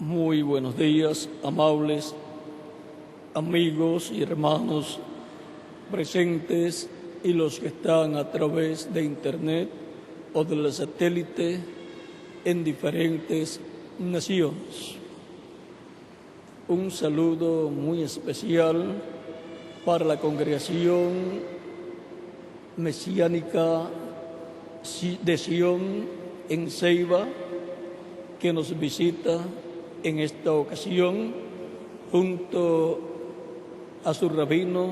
Muy buenos días, amables amigos y hermanos presentes y los que están a través de internet o del satélite en diferentes naciones. Un saludo muy especial para la congregación mesiánica de Sion en Ceiba, que nos visita en esta ocasión junto a su rabino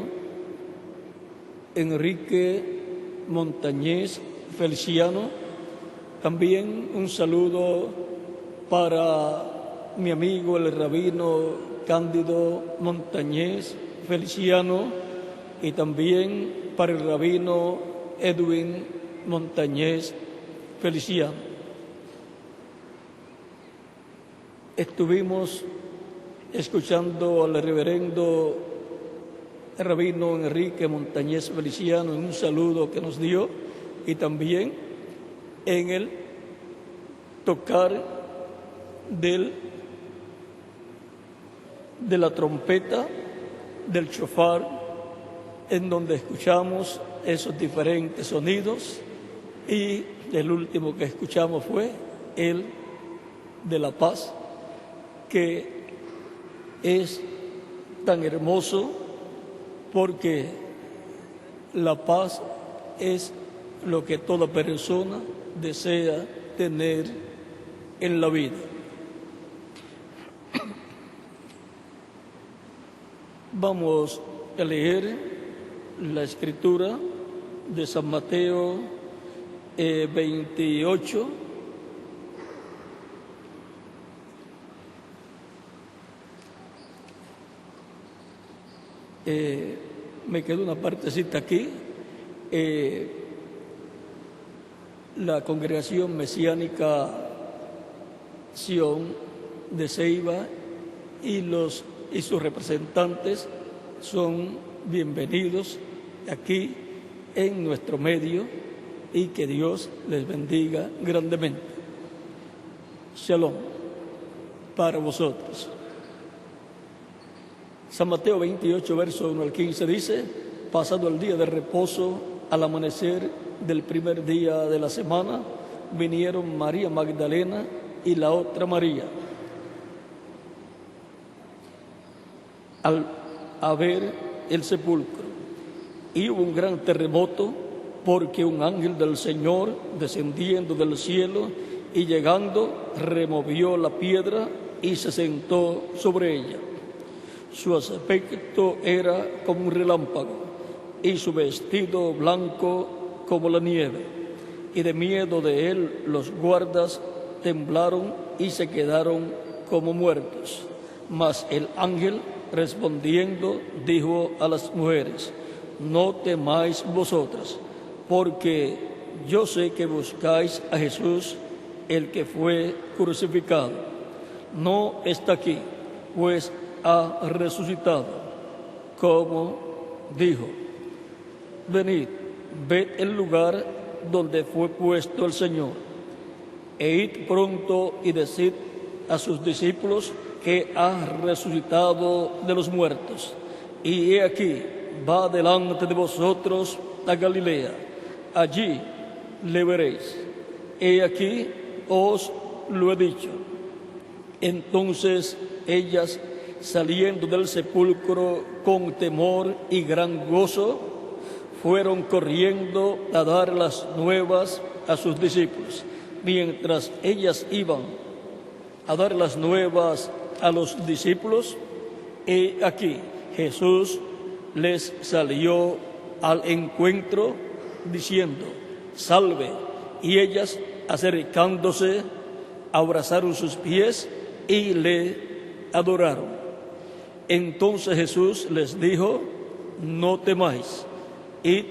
Enrique Montañez Feliciano. También un saludo para mi amigo el rabino Cándido Montañez Feliciano y también para el rabino Edwin Montañez Feliciano. Estuvimos escuchando al reverendo rabino Enrique Montañez Feliciano en un saludo que nos dio y también en el tocar de la trompeta, del shofar, en donde escuchamos esos diferentes sonidos, y el último que escuchamos fue el de la paz, que es tan hermoso porque la paz es lo que toda persona desea tener en la vida. Vamos a leer la escritura de San Mateo 28. Me quedó una partecita aquí. La congregación mesiánica Sion de Ceiba y sus representantes son bienvenidos aquí en nuestro medio, y que Dios les bendiga grandemente. Shalom para vosotros. San Mateo 28, verso 1 al 15 dice: pasado el día de reposo, al amanecer del primer día de la semana, vinieron María Magdalena y la otra María a ver el sepulcro. Y hubo un gran terremoto, porque un ángel del Señor, descendiendo del cielo y llegando, removió la piedra y se sentó sobre ella. Su aspecto era como un relámpago, y su vestido blanco como la nieve. Y de miedo de él los guardas temblaron y se quedaron como muertos. Mas el ángel, respondiendo, dijo a las mujeres: no temáis vosotras, porque yo sé que buscáis a Jesús, el que fue crucificado. No está aquí, pues ha resucitado, como dijo. Venid, ved el lugar donde fue puesto el Señor, e id pronto y decid a sus discípulos que ha resucitado de los muertos. Y he aquí, va delante de vosotros a Galilea, allí le veréis. He aquí, os lo he dicho. Entonces ellas, saliendo del sepulcro con temor y gran gozo, fueron corriendo a dar las nuevas a sus discípulos. Mientras ellas iban a dar las nuevas a los discípulos, he aquí Jesús les salió al encuentro diciendo: salve. Y ellas, acercándose, abrazaron sus pies y le adoraron. Entonces Jesús les dijo: no temáis, id,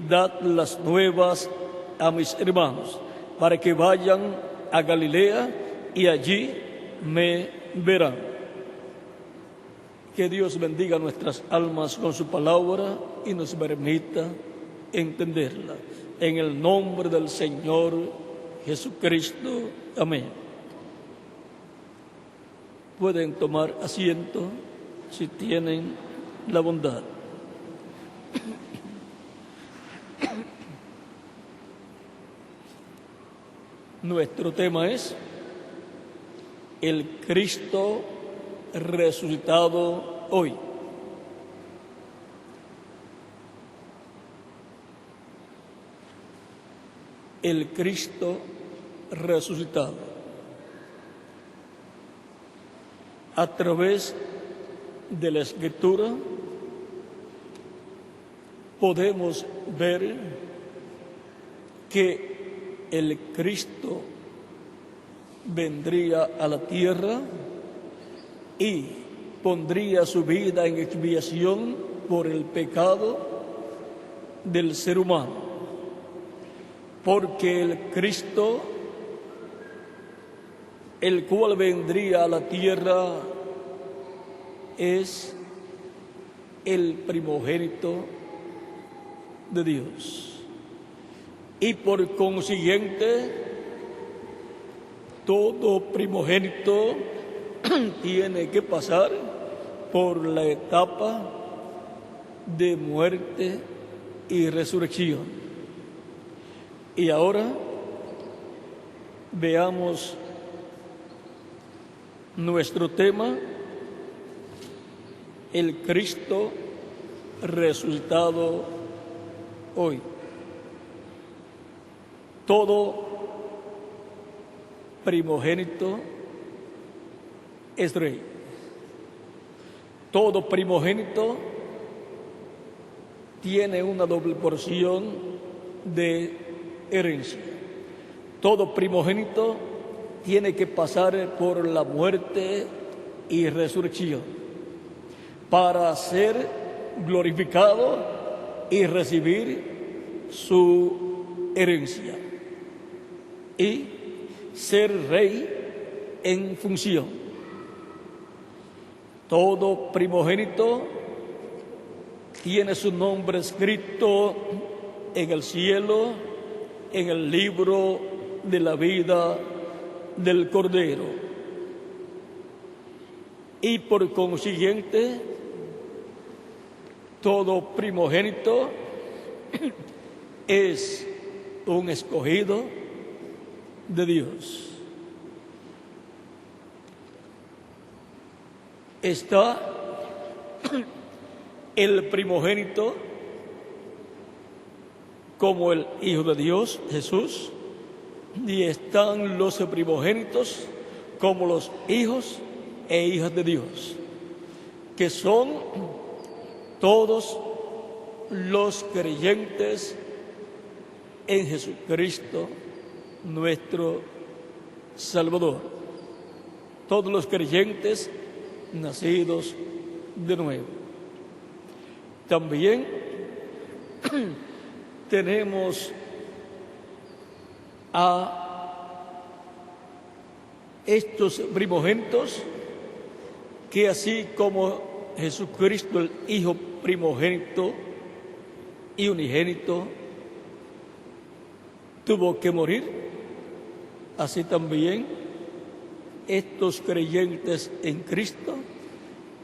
dad las nuevas a mis hermanos, para que vayan a Galilea y allí me verán. Que Dios bendiga nuestras almas con su palabra y nos permita entenderla. En el nombre del Señor Jesucristo. Amén. Pueden tomar asiento si tienen la bondad. Nuestro tema es el Cristo resucitado hoy. El Cristo resucitado. A través de la Escritura podemos ver que el Cristo vendría a la tierra y pondría su vida en expiación por el pecado del ser humano, porque el Cristo, el cual vendría a la tierra, es el primogénito de Dios. Y por consiguiente, todo primogénito tiene que pasar por la etapa de muerte y resurrección. Y ahora veamos nuestro tema, el Cristo resucitado hoy. Todo primogénito es rey. Todo primogénito tiene una doble porción de herencia. Todo primogénito tiene que pasar por la muerte y resurrección para ser glorificado y recibir su herencia y ser rey en función. Todo primogénito tiene su nombre escrito en el cielo, en el libro de la vida del Cordero. Y por consiguiente, todo primogénito es un escogido de Dios. Está el primogénito como el Hijo de Dios, Jesús, y están los primogénitos como los hijos e hijas de Dios, que son todos los creyentes en Jesucristo, nuestro Salvador. Todos los creyentes nacidos de nuevo. También tenemos a estos primogénitos que, así como Jesucristo, el Hijo primogénito y unigénito, tuvo que morir, así también estos creyentes en Cristo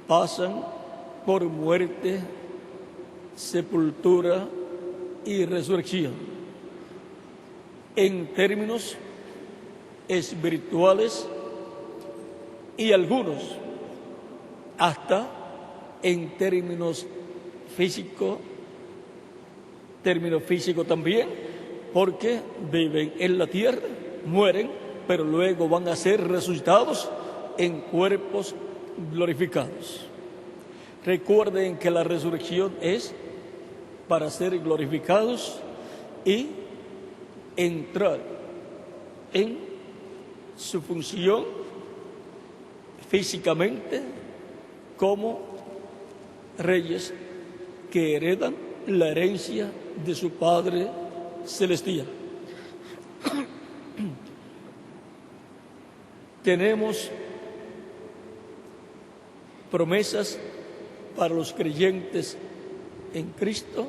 pasan por muerte, sepultura y resurrección. En términos espirituales y algunos hasta en términos físicos también, porque viven en la tierra, mueren, pero luego van a ser resucitados en cuerpos glorificados. Recuerden que la resurrección es para ser glorificados y entrar en su función físicamente como reyes que heredan la herencia de su Padre Celestial. Tenemos promesas para los creyentes en Cristo,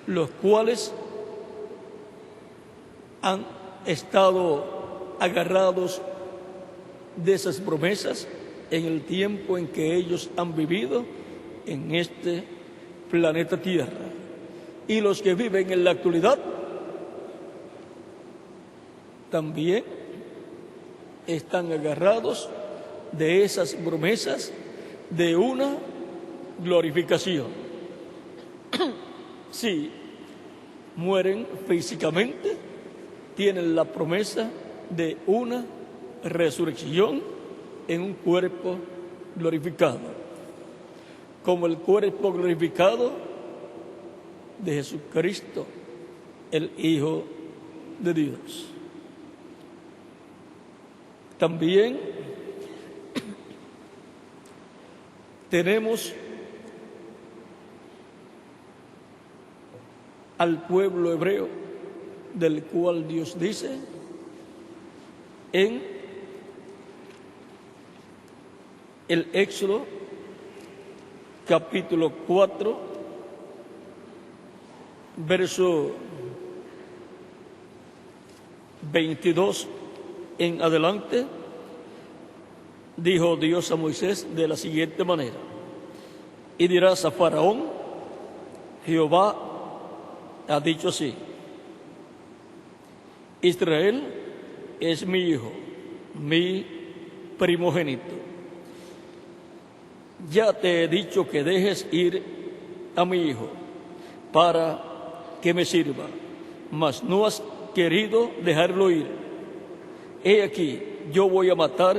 los cuales han estado agarrados de esas promesas en el tiempo en que ellos han vivido en este planeta Tierra. Y los que viven en la actualidad también están agarrados de esas promesas de una glorificación. Sí, mueren físicamente, tienen la promesa de una resurrección en un cuerpo glorificado, como el cuerpo glorificado de Jesucristo, el Hijo de Dios. También tenemos al pueblo hebreo, del cual Dios dice en el Éxodo capítulo 4, verso 22 en adelante, dijo Dios a Moisés de la siguiente manera: y dirás a Faraón, Jehová ha dicho así: Israel es mi hijo, mi primogénito. Ya te he dicho que dejes ir a mi hijo para que me sirva, mas no has querido dejarlo ir. He aquí, yo voy a matar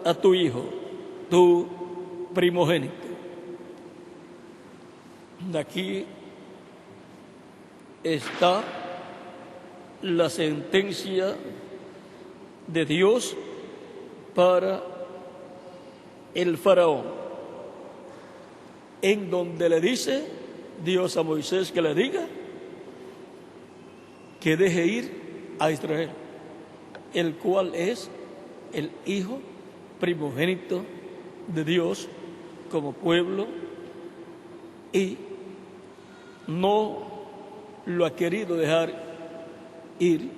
a tu hijo, tu primogénito. Aquí está la sentencia de Dios para el faraón, en donde le dice Dios a Moisés que le diga que deje ir a Israel, el cual es el hijo primogénito de Dios como pueblo, y no lo ha querido dejar ir.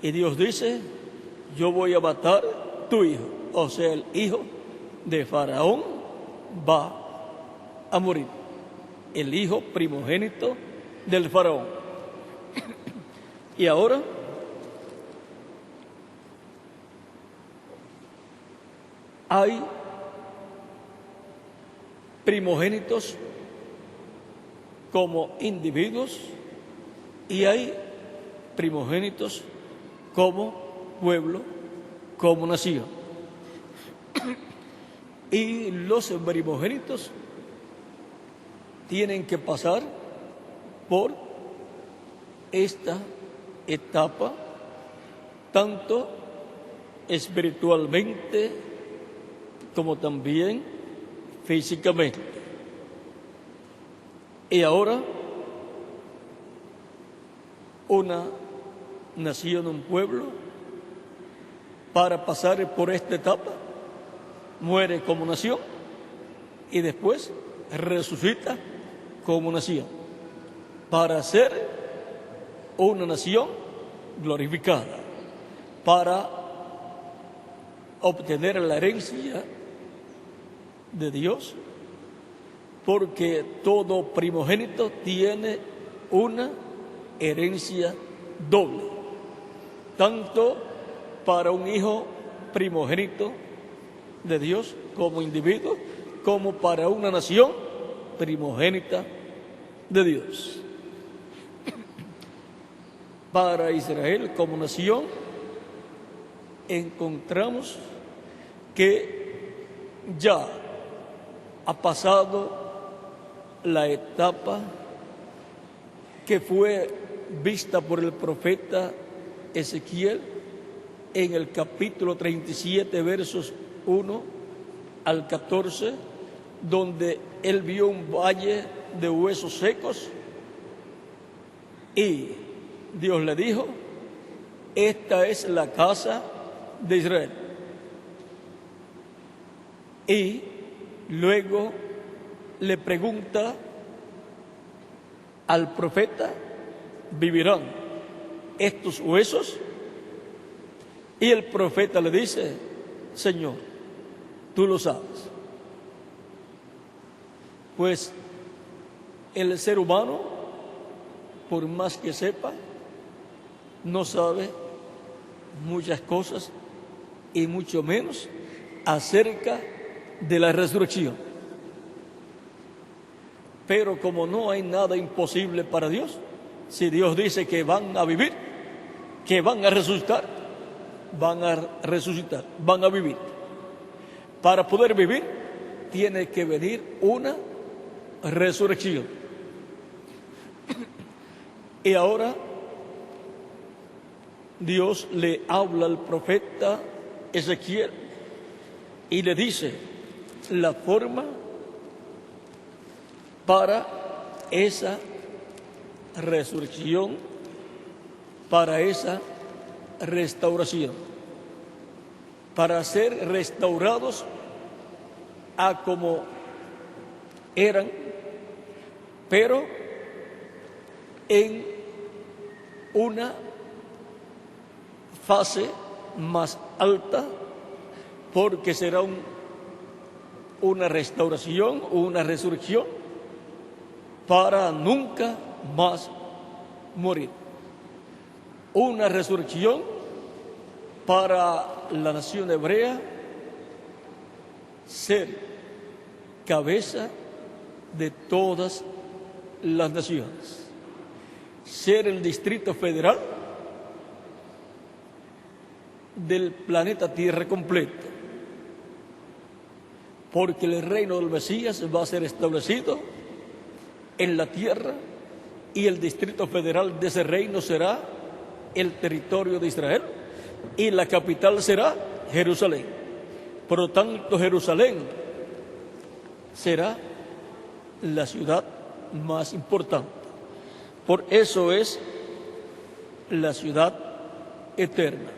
Y Dios dice: yo voy a matar tu hijo. O sea, el hijo de Faraón va a morir, el hijo primogénito del Faraón. Y ahora hay primogénitos como individuos y hay primogénitos como pueblo, como nación. Y los primogénitos tienen que pasar por esta etapa, tanto espiritualmente como también físicamente. Y ahora una nación, un pueblo, para pasar por esta etapa, muere como nación y después resucita como nación, para ser una nación glorificada, para obtener la herencia de Dios, porque todo primogénito tiene una herencia doble, tanto para un hijo primogénito de Dios como individuo, como para una nación primogénita de Dios. Para Israel como nación encontramos que ya ha pasado la etapa que fue vista por el profeta Ezequiel en el capítulo 37, versos 1 al 14, donde él vio un valle de huesos secos y Dios le dijo: esta es la casa de Israel. Y luego le pregunta al profeta: ¿vivirán estos huesos? Y el profeta le dice: Señor? Tú lo sabes. Pues el ser humano, por más que sepa, no sabe muchas cosas y mucho menos acerca de la resurrección. Pero como no hay nada imposible para Dios, si Dios dice que van a vivir, que van a resucitar, van a vivir. Para poder vivir, tiene que venir una resurrección. Y ahora Dios le habla al profeta Ezequiel y le dice la forma para esa resurrección, para esa restauración, para ser restaurados a como eran, pero en una fase más alta, porque será una restauración, una resurrección para nunca más morir. Una resurrección para la nación hebrea ser cabeza de todas las naciones, ser el Distrito Federal del planeta Tierra completo, porque el reino del Mesías va a ser establecido en la tierra y el Distrito Federal de ese reino será el territorio de Israel y la capital será Jerusalén. Por lo tanto, Jerusalén será la ciudad más importante. Por eso es la ciudad eterna.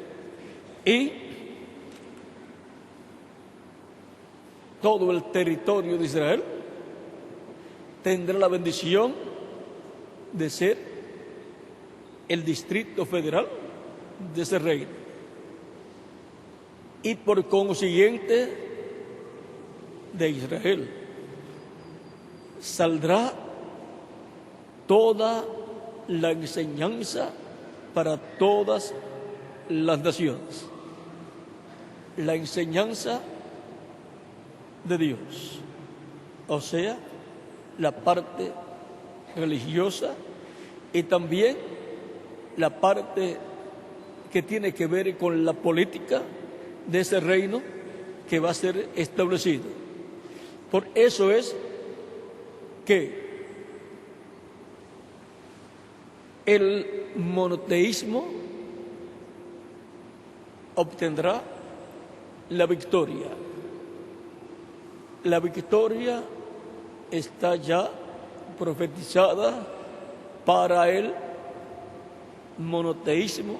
Y todo el territorio de Israel tendrá la bendición de ser el Distrito Federal de ese reino. Y por consiguiente, de Israel saldrá toda la enseñanza para todas las naciones. La enseñanza de Dios, o sea, la parte religiosa y también la parte que tiene que ver con la política de ese reino que va a ser establecido. Por eso es que el monoteísmo obtendrá la victoria. La victoria está ya profetizada para el monoteísmo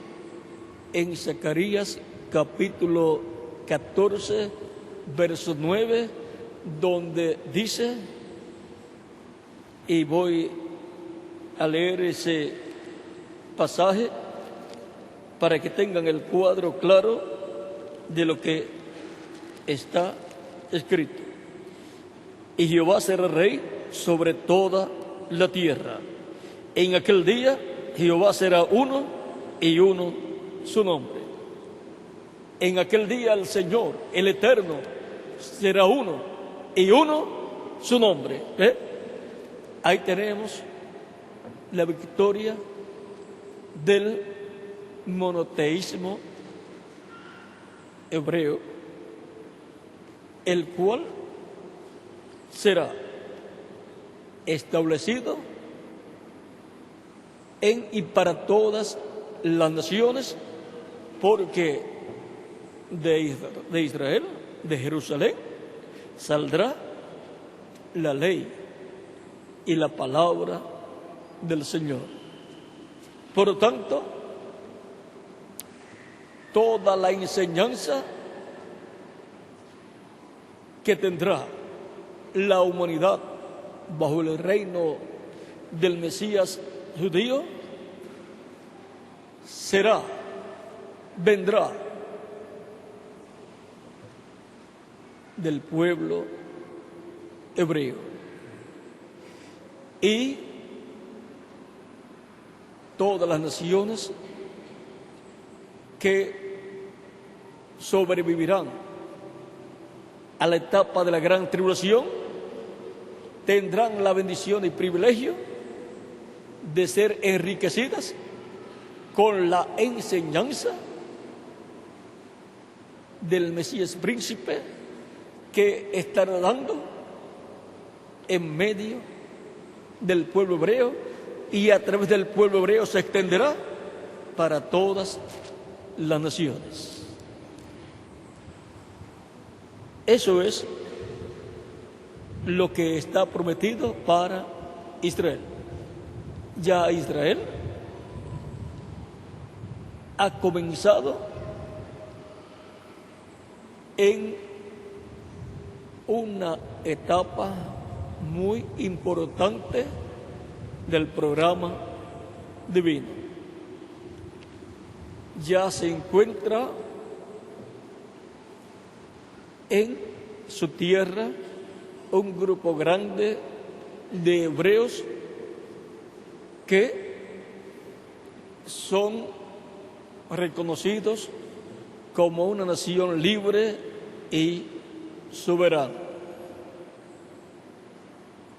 en Zacarías capítulo 14, verso 9, donde dice, y voy a leer ese pasaje para que tengan el cuadro claro de lo que está escrito. Y Jehová será rey sobre toda la tierra. En aquel día Jehová será uno y uno su nombre. En aquel día el Señor, el Eterno, será uno y uno su nombre. Ahí tenemos la victoria del monoteísmo hebreo, el cual será establecido en y para todas las naciones, porque de Israel, de Jerusalén, saldrá la ley y la palabra del Señor. Por lo tanto, toda la enseñanza que tendrá la humanidad bajo el reino del Mesías judío vendrá del pueblo hebreo. Y todas las naciones que sobrevivirán a la etapa de la gran tribulación tendrán la bendición y privilegio de ser enriquecidas con la enseñanza del Mesías príncipe que estará dando en medio del pueblo hebreo, y a través del pueblo hebreo se extenderá para todas las naciones. Eso es lo que está prometido para Israel. Ya Israel ha comenzado en una etapa muy importante del programa divino. Ya se encuentra en su tierra un grupo grande de hebreos que son reconocidos como una nación libre y soberana,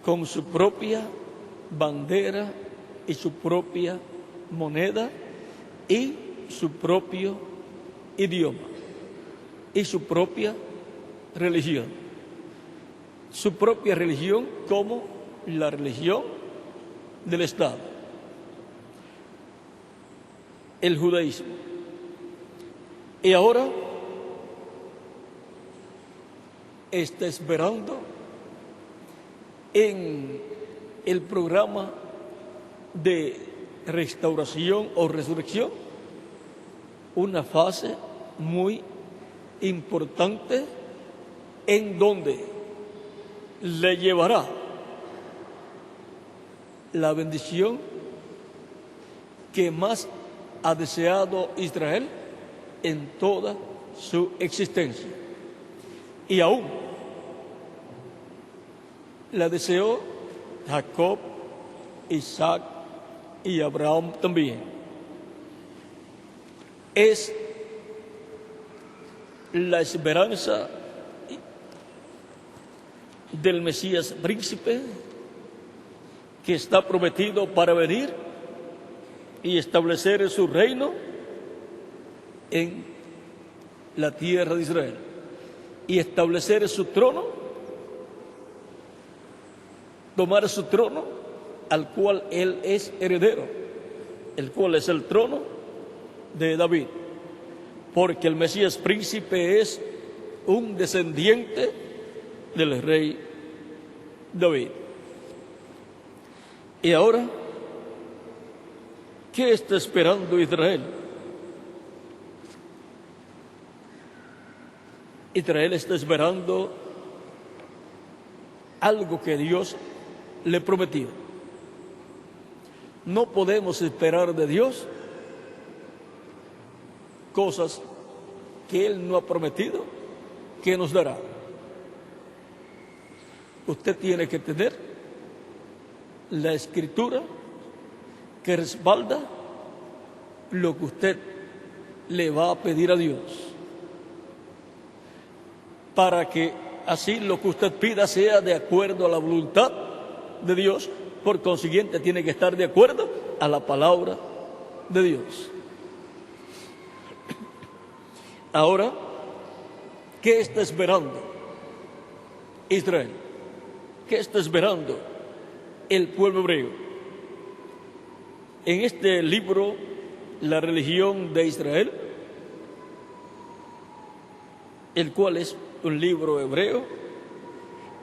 con su propia bandera y su propia moneda y su propio idioma y su propia religión. Su propia religión como la religión del Estado, el judaísmo. Y ahora está esperando en el programa de restauración o resurrección una fase muy importante en donde le llevará la bendición que más ha deseado Israel en toda su existencia. Y aún la deseó Jacob, Isaac y Abraham también. Es la esperanza del Mesías príncipe que está prometido para venir y establecer su reino en la tierra de Israel y establecer su trono, tomar su trono al cual él es heredero, el cual es el trono de David, porque el Mesías príncipe es un descendiente del rey David. Y ahora, ¿qué está esperando Israel? Israel está esperando algo que Dios le prometió. No podemos esperar de Dios cosas que Él no ha prometido que nos dará. Usted tiene que tener la Escritura que respalda lo que usted le va a pedir a Dios, para que así lo que usted pida sea de acuerdo a la voluntad de Dios. Por consiguiente, tiene que estar de acuerdo a la palabra de Dios. Ahora, ¿qué está esperando Israel? ¿Qué está esperando el pueblo hebreo? En este libro, La religión de Israel, el cual es un libro hebreo,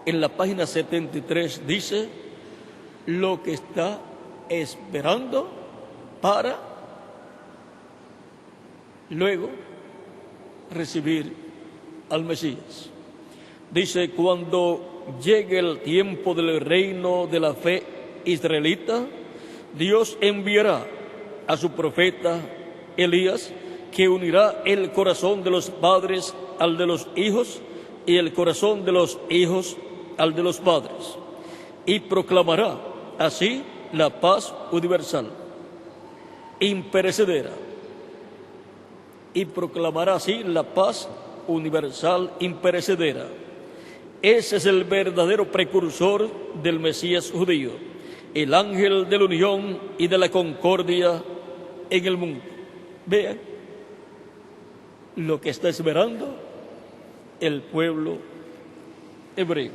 en la página 73 dice lo que está esperando para luego recibir al Mesías. Dice: cuando llegue el tiempo del reino de la fe israelita, Dios enviará a su profeta Elías, que unirá el corazón de los padres al de los hijos y el corazón de los hijos al de los padres, y proclamará así la paz universal, imperecedera, y proclamará así la paz universal imperecedera. Ese es el verdadero precursor del Mesías judío, el ángel de la unión y de la concordia en el mundo. Vean lo que está esperando el pueblo hebreo.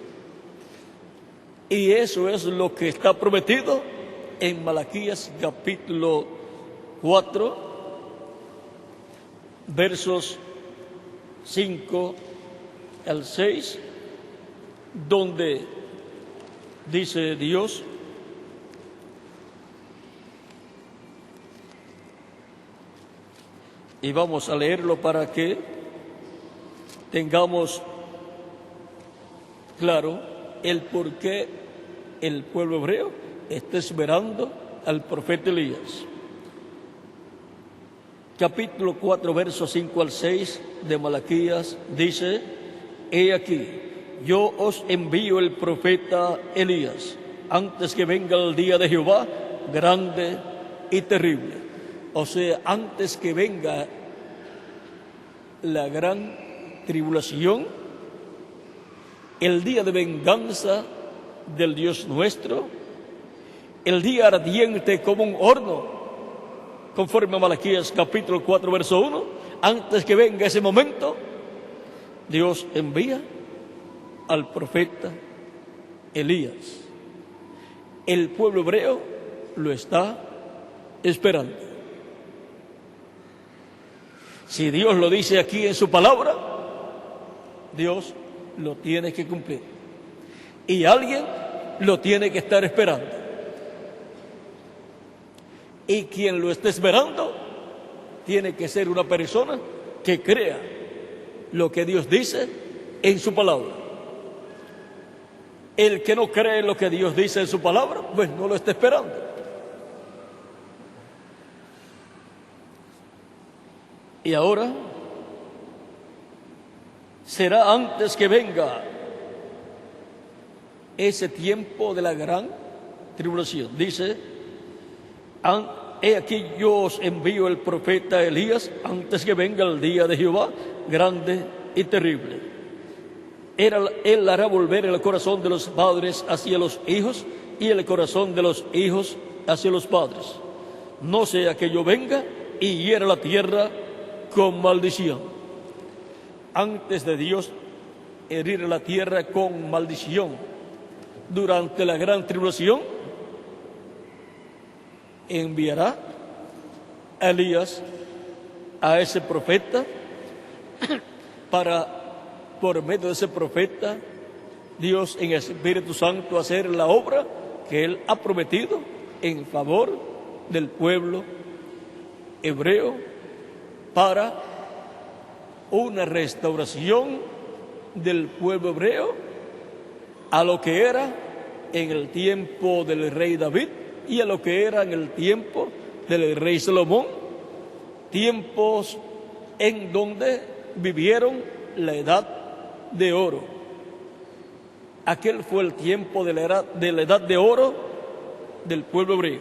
Y eso es lo que está prometido en Malaquías capítulo 4, versos 5 al 6, donde dice Dios: y vamos a leerlo para que tengamos claro el por qué el pueblo hebreo está esperando al profeta Elías. Capítulo 4, versos 5 al 6 de Malaquías dice: he aquí, yo os envío el profeta Elías, antes que venga el día de Jehová, grande y terrible. O sea, antes que venga la gran tribulación, el día de venganza del Dios nuestro, el día ardiente como un horno, conforme a Malaquías capítulo 4, verso 1, antes que venga ese momento, Dios envía al profeta Elías. El pueblo hebreo lo está esperando. Si Dios lo dice aquí en su palabra, Dios lo tiene que cumplir. Y alguien lo tiene que estar esperando. Y quien lo esté esperando tiene que ser una persona que crea lo que Dios dice en su palabra. El que no cree lo que Dios dice en su palabra, pues no lo está esperando. Y ahora será antes que venga ese tiempo de la gran tribulación. Dice: he aquí yo os envío el profeta Elías antes que venga el día de Jehová, grande y terrible. Él hará volver el corazón de los padres hacia los hijos y el corazón de los hijos hacia los padres. No sea que yo venga y hiera la tierra con maldición. Antes de Dios herir la tierra con maldición durante la gran tribulación, enviará a Elías, a ese profeta, para, por medio de ese profeta, Dios en el Espíritu Santo hacer la obra que Él ha prometido en favor del pueblo hebreo, para una restauración del pueblo hebreo a lo que era en el tiempo del rey David y a lo que era en el tiempo del rey Salomón, tiempos en donde vivieron la edad de oro. Aquel fue el tiempo de la edad de oro del pueblo hebreo.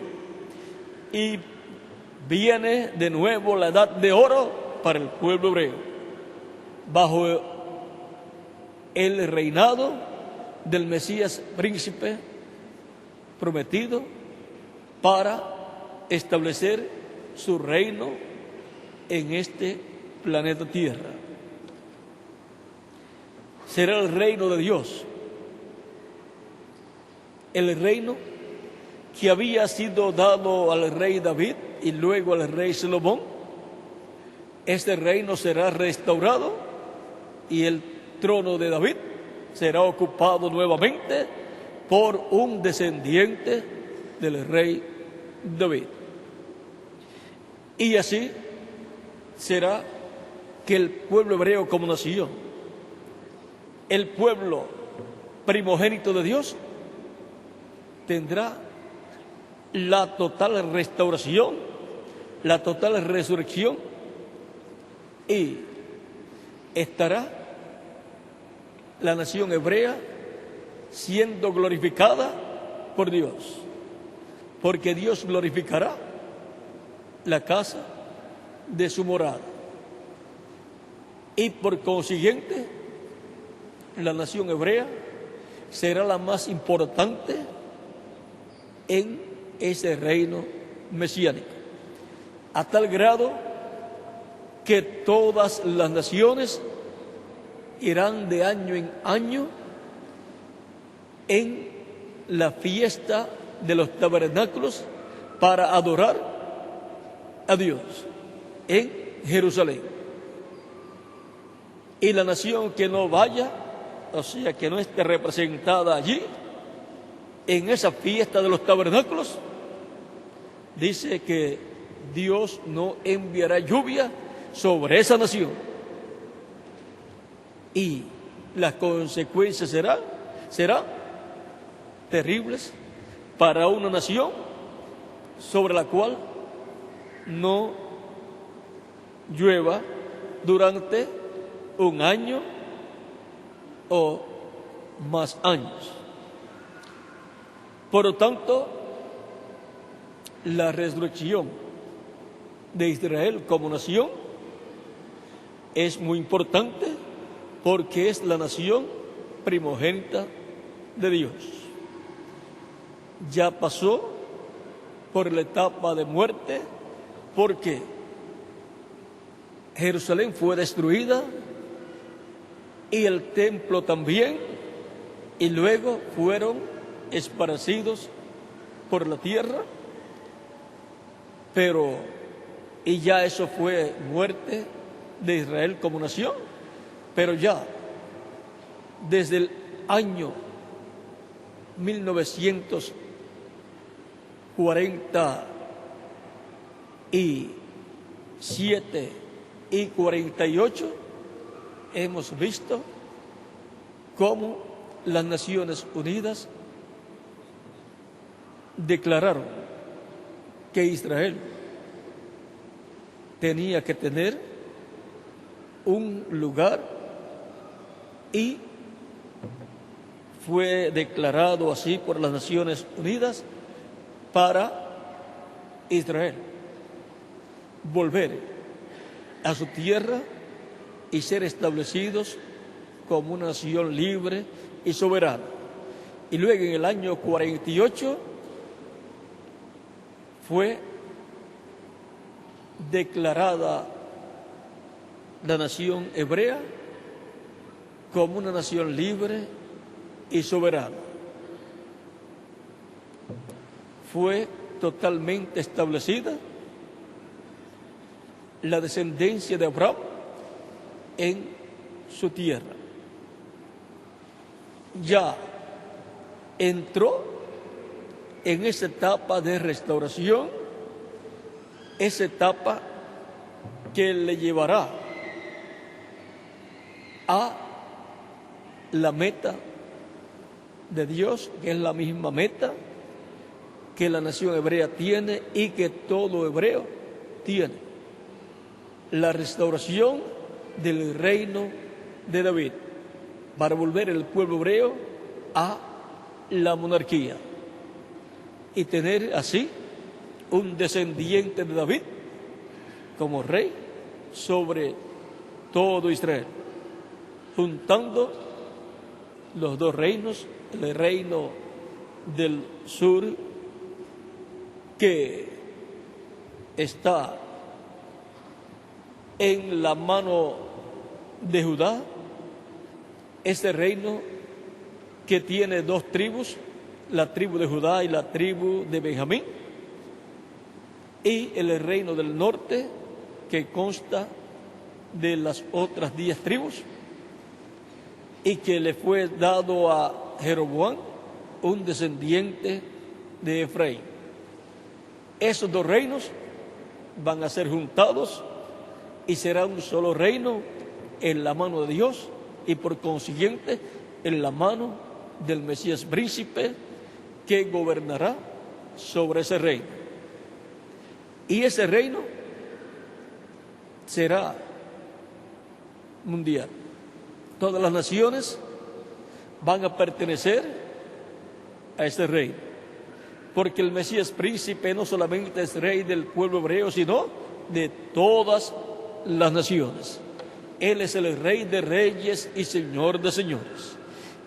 Y viene de nuevo la edad de oro para el pueblo hebreo, bajo el reinado del Mesías príncipe prometido para establecer su reino en este planeta Tierra. Será el reino de Dios, el reino que había sido dado al rey David y luego al rey Salomón. Este reino será restaurado y el trono de David será ocupado nuevamente por un descendiente del rey David. Y así será que el pueblo hebreo como nación, el pueblo primogénito de Dios, tendrá la total restauración, la total resurrección, y estará la nación hebrea siendo glorificada por Dios, porque Dios glorificará la casa de su morada. Y por consiguiente, la nación hebrea será la más importante en ese reino mesiánico, a tal grado que todas las naciones irán de año en año en la fiesta de los tabernáculos para adorar a Dios en Jerusalén. Y la nación que no vaya, o sea, que no esté representada allí, en esa fiesta de los tabernáculos, dice que Dios no enviará lluvia sobre esa nación. Y las consecuencias serán terribles para una nación sobre la cual no llueva durante un año o más años. Por lo tanto, la resurrección de Israel como nación es muy importante porque es la nación primogénita de Dios. Ya pasó por la etapa de muerte porque Jerusalén fue destruida y el templo también, y luego fueron esparcidos por la tierra, y ya eso fue muerte de Israel como nación. Pero ya desde el año 1947 y 48 hemos visto cómo las Naciones Unidas declararon que Israel tenía que tener un lugar, y fue declarado así por las Naciones Unidas para Israel volver a su tierra y ser establecidos como una nación libre y soberana. Y luego en el año 48 fue declarada la nación hebrea como una nación libre y soberana. Fue totalmente establecida la descendencia de Abraham en su tierra. Ya entró en esa etapa de restauración, esa etapa que le llevará a la meta de Dios, que es la misma meta que la nación hebrea tiene y que todo hebreo tiene: la restauración del reino de David, para volver el pueblo hebreo a la monarquía y tener así un descendiente de David como rey sobre todo Israel, juntando los dos reinos, el reino del sur, que está en la mano de Judá, ese reino que tiene dos tribus, la tribu de Judá y la tribu de Benjamín, y el reino del norte, que consta de las otras 10 tribus, y que le fue dado a Jeroboam, un descendiente de Efraín. Esos dos reinos van a ser juntados y será un solo reino en la mano de Dios y por consiguiente en la mano del Mesías príncipe, que gobernará sobre ese reino. Y ese reino será mundial. Todas las naciones van a pertenecer a este rey. Porque el Mesías príncipe no solamente es rey del pueblo hebreo, sino de todas las naciones. Él es el Rey de reyes y Señor de señores.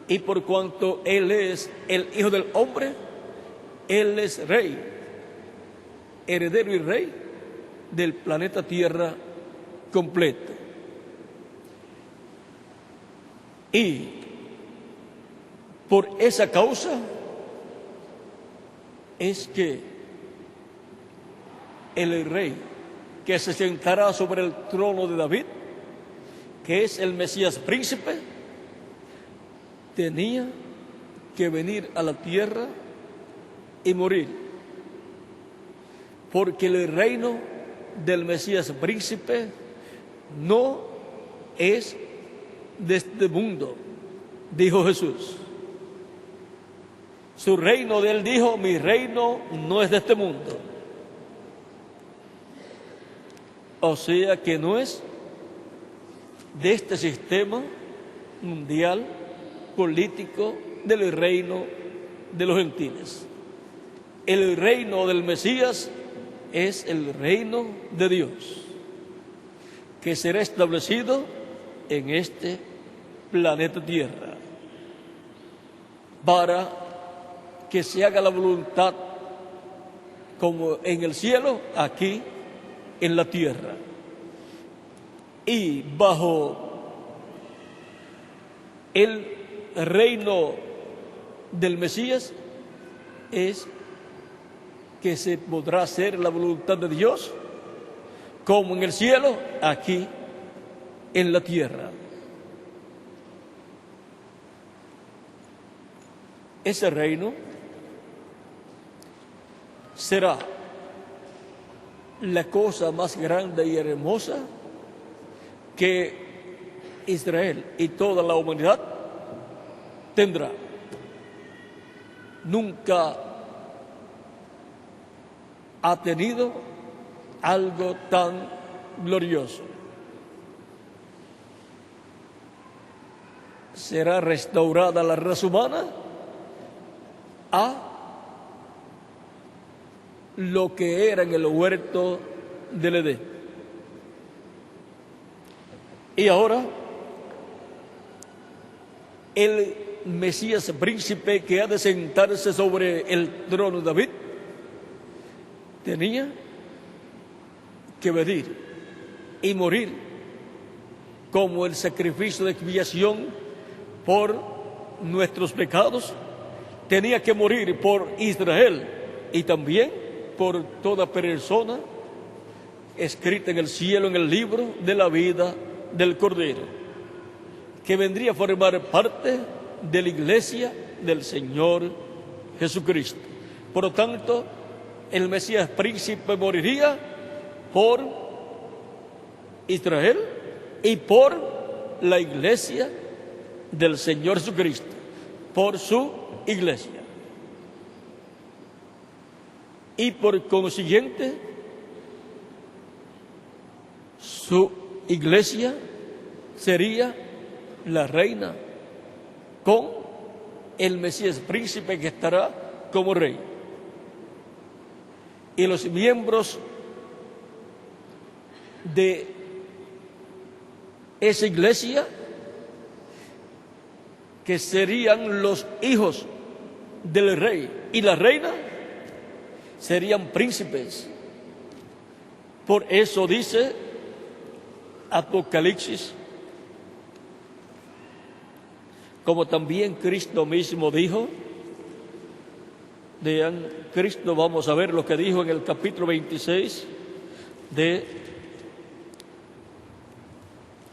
Y por cuanto Él es el Hijo del Hombre, Él es Rey, heredero y Rey del planeta Tierra completo. Y por esa causa es que el Rey que se sentará sobre el trono de David, que es el Mesías príncipe, tenía que venir a la tierra y morir, porque el reino del Mesías príncipe no es de este mundo, dijo Jesús. Su reino, de él dijo, mi reino no es de este mundo. O sea que no es de este sistema mundial político del reino de los gentiles. El reino del Mesías es el reino de Dios, que será establecido en este planeta Tierra, para que se haga la voluntad como en el cielo, aquí en la tierra. Y bajo el reino del Mesías es que se podrá hacer la voluntad de Dios, como en el cielo, aquí en la tierra. Ese reino será la cosa más grande y hermosa que Israel y toda la humanidad tendrá. Nunca ha tenido algo tan glorioso. Será restaurada la raza humana a lo que era en el huerto del Edén. Y ahora, el Mesías príncipe que ha de sentarse sobre el trono de David, tenía que venir y morir como el sacrificio de expiación por nuestros pecados. Tenía que morir por Israel y también por toda persona escrita en el cielo, en el libro de la vida del Cordero, que vendría a formar parte de la iglesia del Señor Jesucristo. Por lo tanto, el Mesías príncipe moriría por Israel y por la iglesia del Señor Jesucristo, por su iglesia. Y por consiguiente, su iglesia sería la reina con el Mesías príncipe que estará como rey. Y los miembros de esa iglesia, que serían los hijos del rey y la reina, serían príncipes. Por eso dice Apocalipsis, como también Cristo mismo dijo. Vean, Cristo, vamos a ver lo que dijo en el capítulo 26 de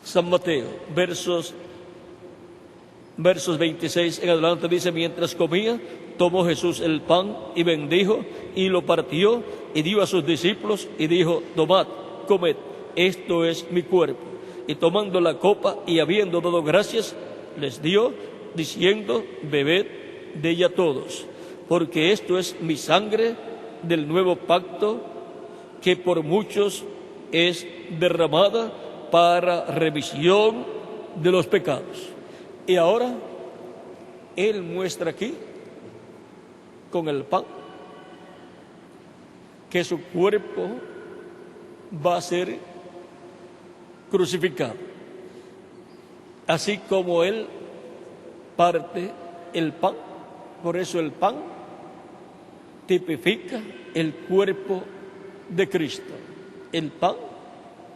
San Mateo, versos 26 en adelante, dice: mientras comía, tomó Jesús el pan y bendijo y lo partió y dio a sus discípulos y dijo: tomad, comed, esto es mi cuerpo. Y tomando la copa y habiendo dado gracias, les dio, diciendo: bebed de ella todos, porque esto es mi sangre del nuevo pacto, que por muchos es derramada para remisión de los pecados. Y ahora Él muestra aquí con el pan que su cuerpo va a ser crucificado. Así como Él parte el pan, por eso el pan tipifica el cuerpo de Cristo, el pan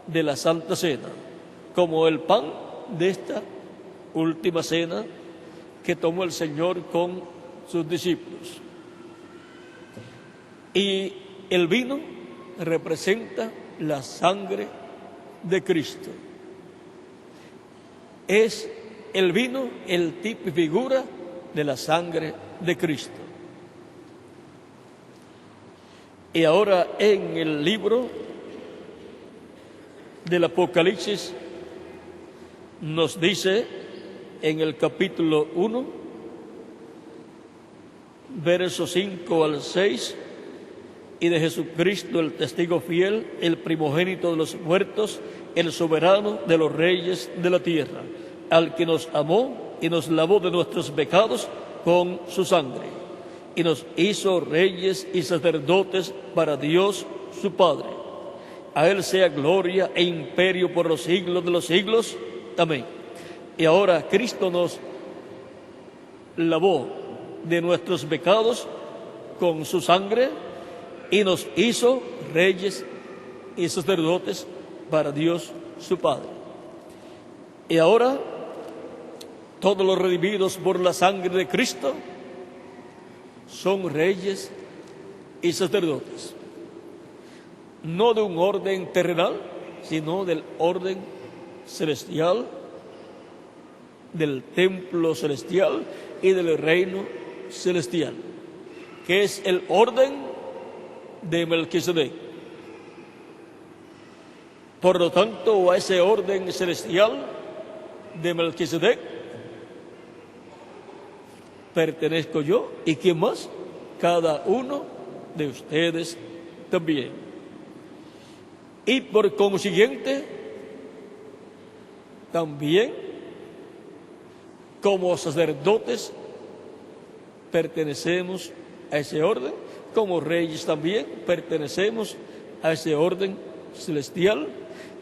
de la Santa Cena, como el pan de esta última cena que tomó el Señor con sus discípulos. Y el vino representa la sangre de Cristo. Es el vino el tipo y figura de la sangre de Cristo. Y ahora en el libro del Apocalipsis nos dice en el capítulo 1, versos 5 al 6, y de Jesucristo el testigo fiel, el primogénito de los muertos, el soberano de los reyes de la tierra, al que nos amó y nos lavó de nuestros pecados con su sangre, y nos hizo reyes y sacerdotes para Dios su Padre. A Él sea gloria e imperio por los siglos de los siglos. Amén. Y ahora Cristo nos lavó de nuestros pecados con su sangre y nos hizo reyes y sacerdotes para Dios su Padre. Y ahora todos los redimidos por la sangre de Cristo son reyes y sacerdotes, no de un orden terrenal, sino del orden celestial, del templo celestial y del reino celestial, que es el orden de Melquisedec. Por lo tanto, a ese orden celestial de Melquisedec pertenezco yo, y ¿quién más? Cada uno de ustedes también. Y por consiguiente, también como sacerdotes pertenecemos a ese orden, como reyes también pertenecemos a ese orden celestial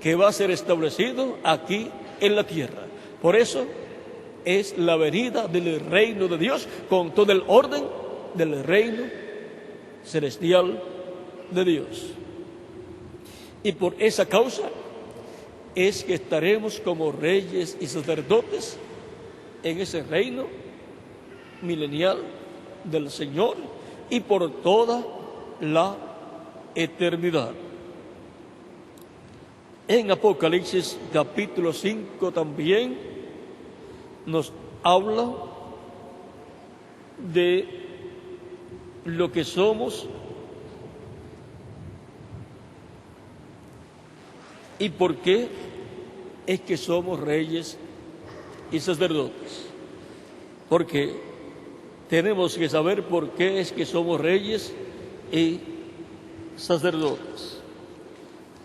que va a ser establecido aquí en la tierra. Por eso es la venida del reino de Dios con todo el orden del reino celestial de Dios. Y por esa causa es que estaremos como reyes y sacerdotes en ese reino milenial del Señor y por toda la eternidad. En Apocalipsis capítulo 5 también nos habla de lo que somos y por qué es que somos reyes y sacerdotes. Porque tenemos que saber por qué es que somos reyes y sacerdotes.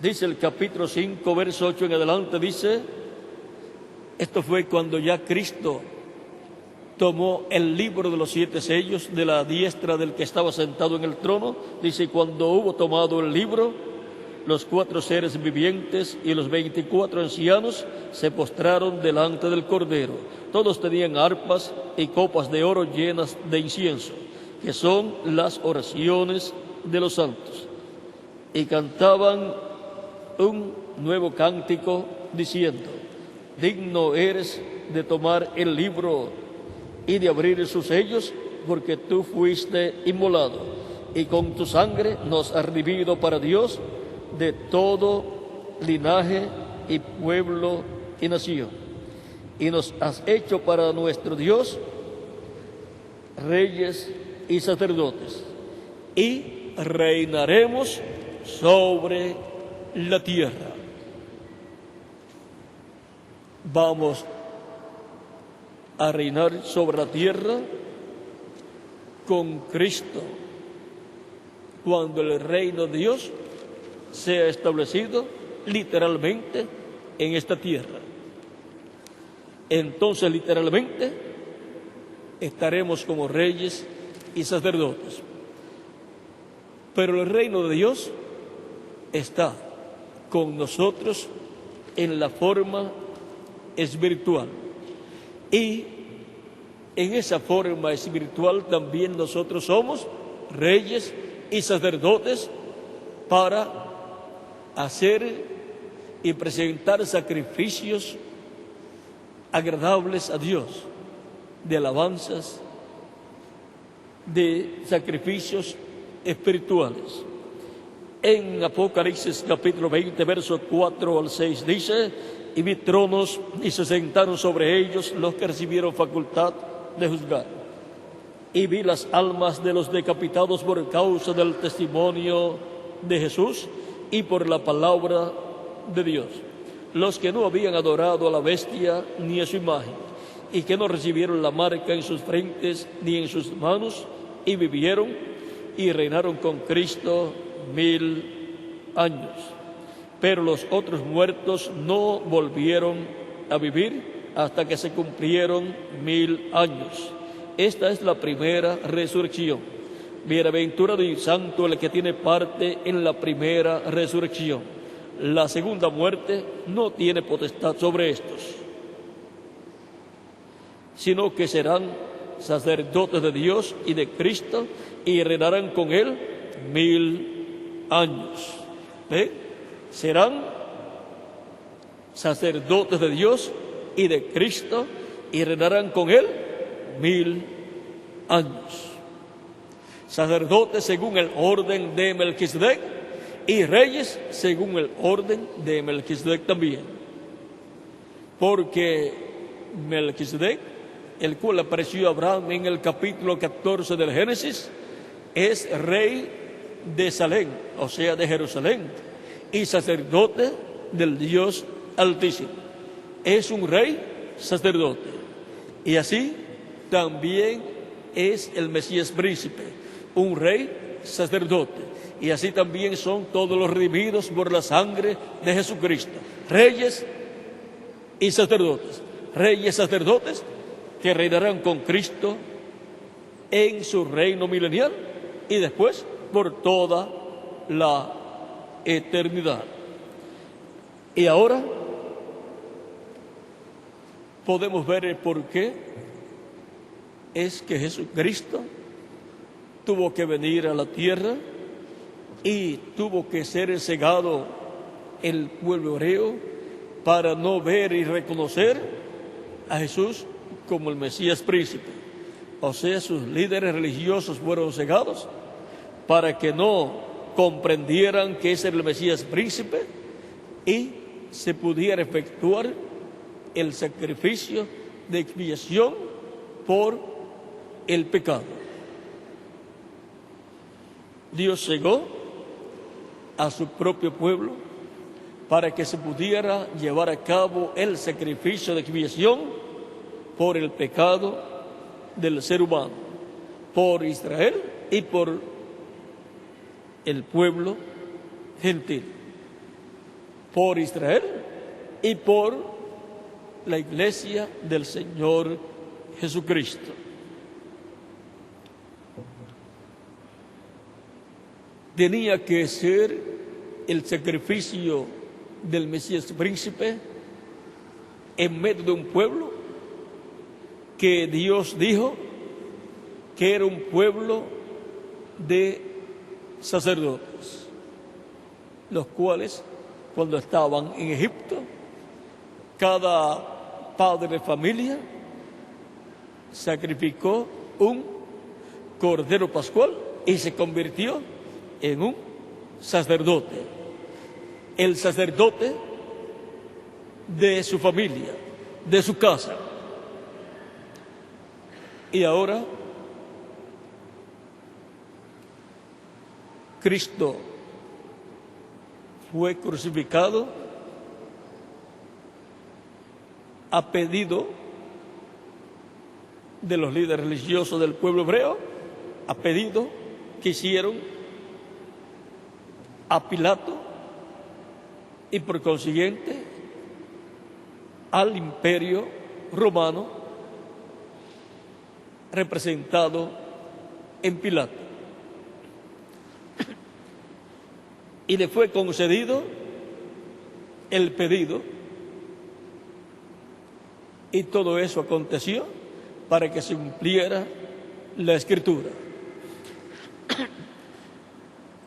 Dice el capítulo 5, verso 8 en adelante, dice, esto fue cuando ya Cristo tomó el libro de los 7 sellos de la diestra del que estaba sentado en el trono. Dice, cuando hubo tomado el libro, los 4 seres vivientes y los 24 ancianos se postraron delante del Cordero. Todos tenían arpas y copas de oro llenas de incienso, que son las oraciones de los santos. Y cantaban un nuevo cántico diciendo, digno eres de tomar el libro y de abrir sus sellos, porque tú fuiste inmolado, y con tu sangre nos has redimido para Dios de todo linaje y pueblo y nación, y nos has hecho para nuestro Dios reyes y sacerdotes, y reinaremos sobre la tierra. Vamos a reinar sobre la tierra con Cristo cuando el reino de Dios sea establecido literalmente en esta tierra. Entonces, literalmente, estaremos como reyes y sacerdotes. Pero el reino de Dios está con nosotros en la forma espiritual. Y en esa forma espiritual también nosotros somos reyes y sacerdotes para hacer y presentar sacrificios agradables a Dios, de alabanzas, de sacrificios espirituales. En Apocalipsis capítulo 20, versos 4 al 6 dice: y vi tronos y se sentaron sobre ellos los que recibieron facultad de juzgar. Y vi las almas de los decapitados por causa del testimonio de Jesús y por la palabra de Dios, los que no habían adorado a la bestia ni a su imagen, y que no recibieron la marca en sus frentes ni en sus manos, y vivieron y reinaron con Cristo 1000 años. Pero los otros muertos no volvieron a vivir hasta que se cumplieron 1000 años. Esta es la primera resurrección. Bienaventurado y santo el que tiene parte en la primera resurrección. La segunda muerte no tiene potestad sobre estos, sino que serán sacerdotes de Dios y de Cristo y reinarán con Él 1000 años. Serán sacerdotes de Dios y de Cristo y reinarán con Él 1000 años. Sacerdotes según el orden de Melquisedec y reyes según el orden de Melquisedec también. Porque Melquisedec, el cual apareció a Abraham en el capítulo 14 del Génesis, es rey de Salem, o sea, de Jerusalén, y sacerdote del Dios Altísimo. Es un rey sacerdote. Y así también es el Mesías príncipe, un rey sacerdote. Y así también son todos los redimidos por la sangre de Jesucristo, reyes y sacerdotes. Reyes sacerdotes que reinarán con Cristo en su reino milenial y después por toda la eternidad. Y ahora podemos ver el por qué es que Jesucristo tuvo que venir a la tierra y tuvo que ser cegado el pueblo hebreo para no ver y reconocer a Jesús como el Mesías príncipe. O sea, sus líderes religiosos fueron cegados para que no comprendieran que ese era el Mesías príncipe y se pudiera efectuar el sacrificio de expiación por el pecado. Dios cegó a su propio pueblo para que se pudiera llevar a cabo el sacrificio de expiación por el pecado del ser humano, por Israel y por el pueblo gentil, por Israel y por la iglesia del Señor Jesucristo. Tenía que ser el sacrificio del Mesías príncipe en medio de un pueblo que Dios dijo que era un pueblo de sacerdotes, los cuales cuando estaban en Egipto, cada padre de familia sacrificó un cordero pascual y se convirtió en un sacerdote, el sacerdote de su familia, de su casa. Y ahora Cristo fue crucificado a pedido de los líderes religiosos del pueblo hebreo, a pedido que hicieron a Pilato y por consiguiente al imperio romano representado en Pilato. Y le fue concedido el pedido, y todo eso aconteció para que se cumpliera la Escritura.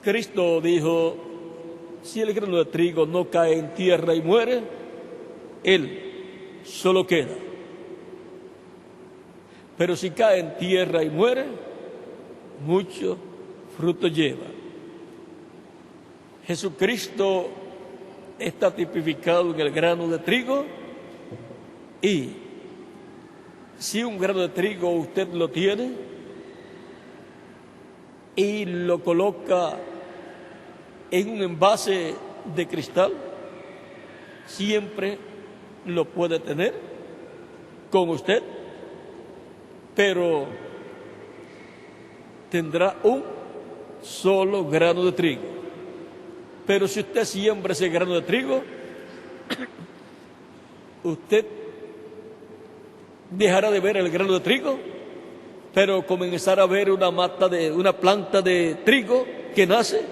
Cristo dijo: si el grano de trigo no cae en tierra y muere, él solo queda. Pero si cae en tierra y muere, mucho fruto lleva. Jesucristo está tipificado en el grano de trigo, y si un grano de trigo usted lo tiene y lo coloca en un envase de cristal, siempre lo puede tener con usted, pero tendrá un solo grano de trigo. Pero si usted siembra ese grano de trigo, usted dejará de ver el grano de trigo, pero comenzará a ver una planta de trigo que nace,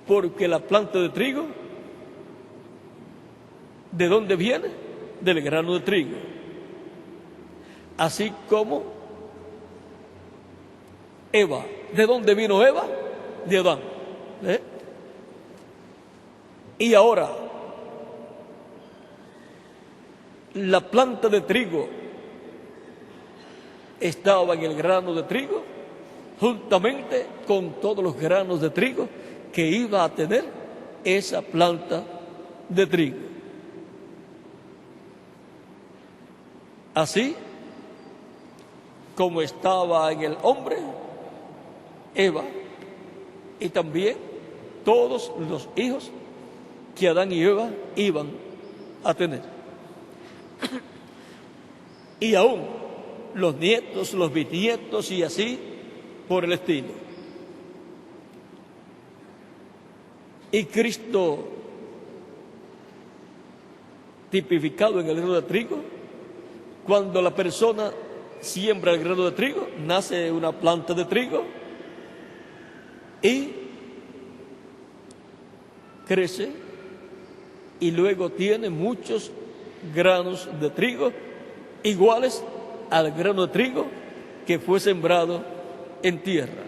porque la planta de trigo, ¿de dónde viene? Del grano de trigo. Así como Eva. ¿De dónde vino Eva? De Adán. Y ahora, la planta de trigo estaba en el grano de trigo, juntamente con todos los granos de trigo que iba a tener esa planta de trigo. Así como estaba en el hombre, Eva, y también todos los hijos que Adán y Eva iban a tener. Y aún los nietos, los bisnietos y así por el estilo. Y Cristo, tipificado en el grano de trigo, cuando la persona siembra el grano de trigo, nace una planta de trigo y crece, y luego tiene muchos granos de trigo iguales al grano de trigo que fue sembrado en tierra.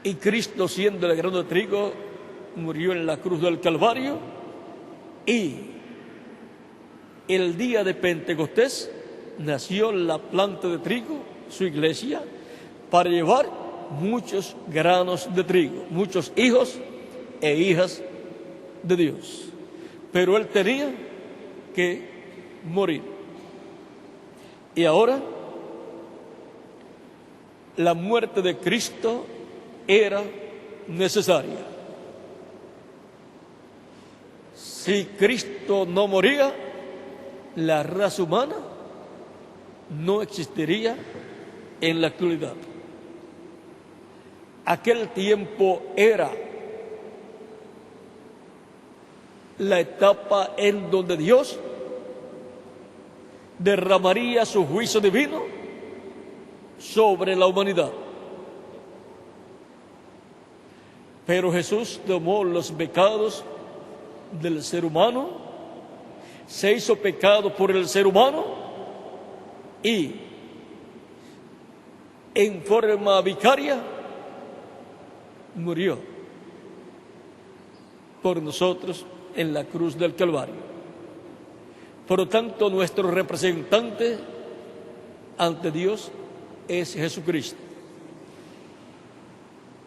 Y Cristo, siendo el grano de trigo, murió en la cruz del Calvario, y el día de Pentecostés nació la planta de trigo, su iglesia, para llevar muchos granos de trigo, muchos hijos e hijas de Dios. Pero él tenía que morir. Y ahora, la muerte de Cristo era necesaria. Si Cristo no moría, la raza humana no existiría en la actualidad. Aquel tiempo era la etapa en donde Dios derramaría su juicio divino sobre la humanidad. Pero Jesús tomó los pecados del ser humano, se hizo pecado por el ser humano, y en forma vicaria murió por nosotros en la cruz del Calvario. Por lo tanto, nuestro representante ante Dios es Jesucristo.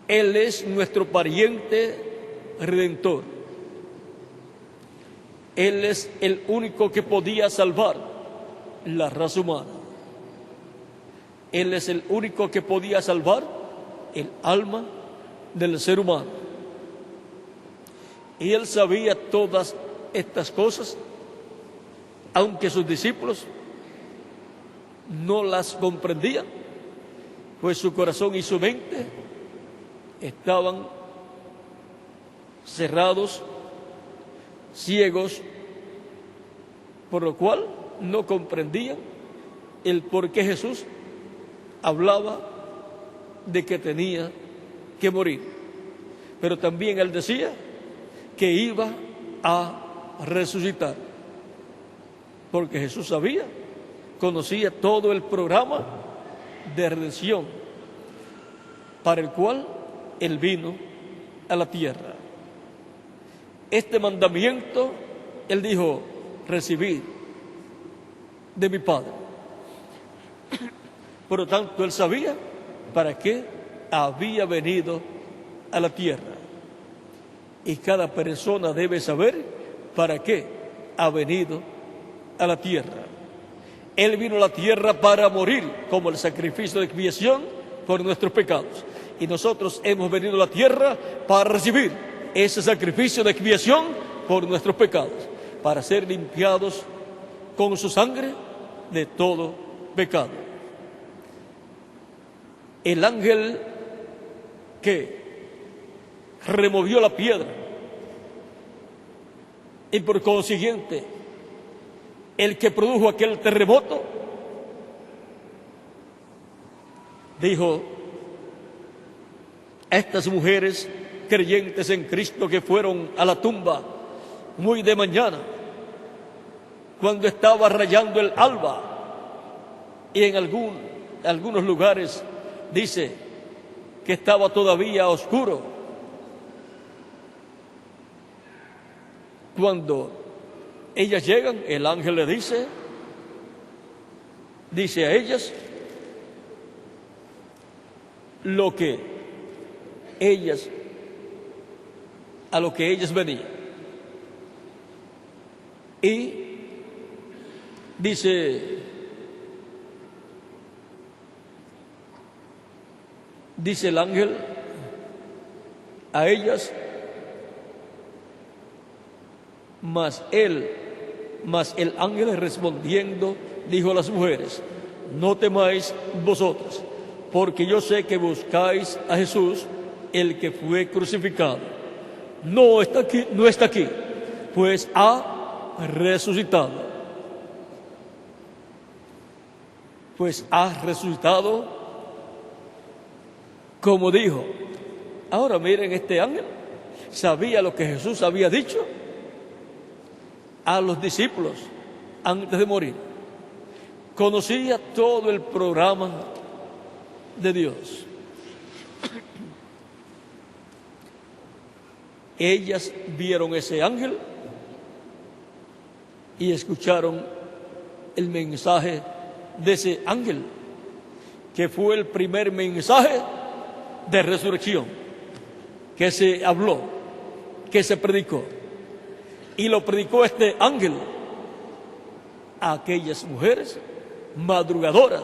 Él es nuestro pariente redentor. Él es el único que podía salvar la raza humana. Él es el único que podía salvar el alma del ser humano. Y él sabía todas estas cosas, aunque sus discípulos no las comprendían, pues su corazón y su mente estaban cerrados, ciegos, por lo cual no comprendían el por qué Jesús hablaba de que tenía que morir. Pero también él decía que iba a resucitar, porque Jesús sabía, conocía todo el programa de redención para el cual él vino a la tierra. Este mandamiento, él dijo, recibid de mi Padre. Por lo tanto, él sabía para qué había venido a la tierra. Y cada persona debe saber para qué ha venido a la tierra. Él vino a la tierra para morir como el sacrificio de expiación por nuestros pecados. Y nosotros hemos venido a la tierra para recibir ese sacrificio de expiación por nuestros pecados, para ser limpiados con su sangre de todo pecado. El ángel que removió la piedra y por consiguiente el que produjo aquel terremoto, dijo a estas mujeres creyentes en Cristo que fueron a la tumba muy de mañana, cuando estaba rayando el alba, y en algunos lugares dice que estaba todavía oscuro. Cuando ellas llegan, el ángel le dice a ellas a lo que ellas venían. Y dice el ángel a ellas, mas el ángel respondiendo dijo a las mujeres, no temáis vosotras, porque yo sé que buscáis a Jesús, el que fue crucificado. No está aquí, pues ha resucitado. Pues ha resucitado como dijo. Ahora miren, este ángel sabía lo que Jesús había dicho a los discípulos antes de morir. Conocía todo el programa de Dios. Ellas vieron ese ángel y escucharon el mensaje de ese ángel, que fue el primer mensaje de resurrección que se habló, que se predicó. Y lo predicó este ángel a aquellas mujeres madrugadoras.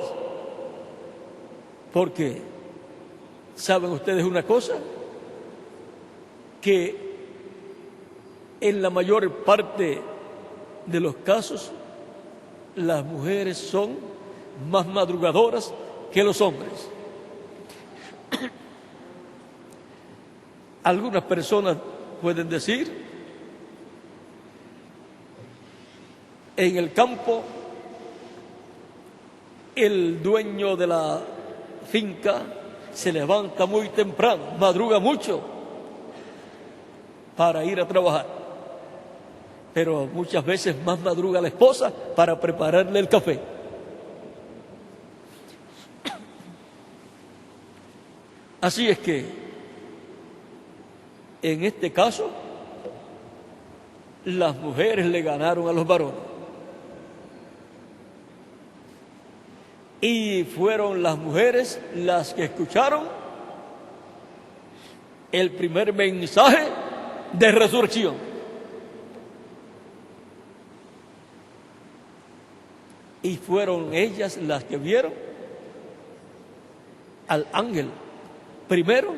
Porque, ¿saben ustedes una cosa? Que en la mayor parte de los casos, las mujeres son más madrugadoras que los hombres. Algunas personas pueden decir, en el campo, el dueño de la finca se levanta muy temprano, madruga mucho para ir a trabajar, pero muchas veces más madruga la esposa para prepararle el café. Así es que, en este caso, las mujeres le ganaron a los varones. Y fueron las mujeres las que escucharon el primer mensaje de resurrección. Y fueron ellas las que vieron al ángel primero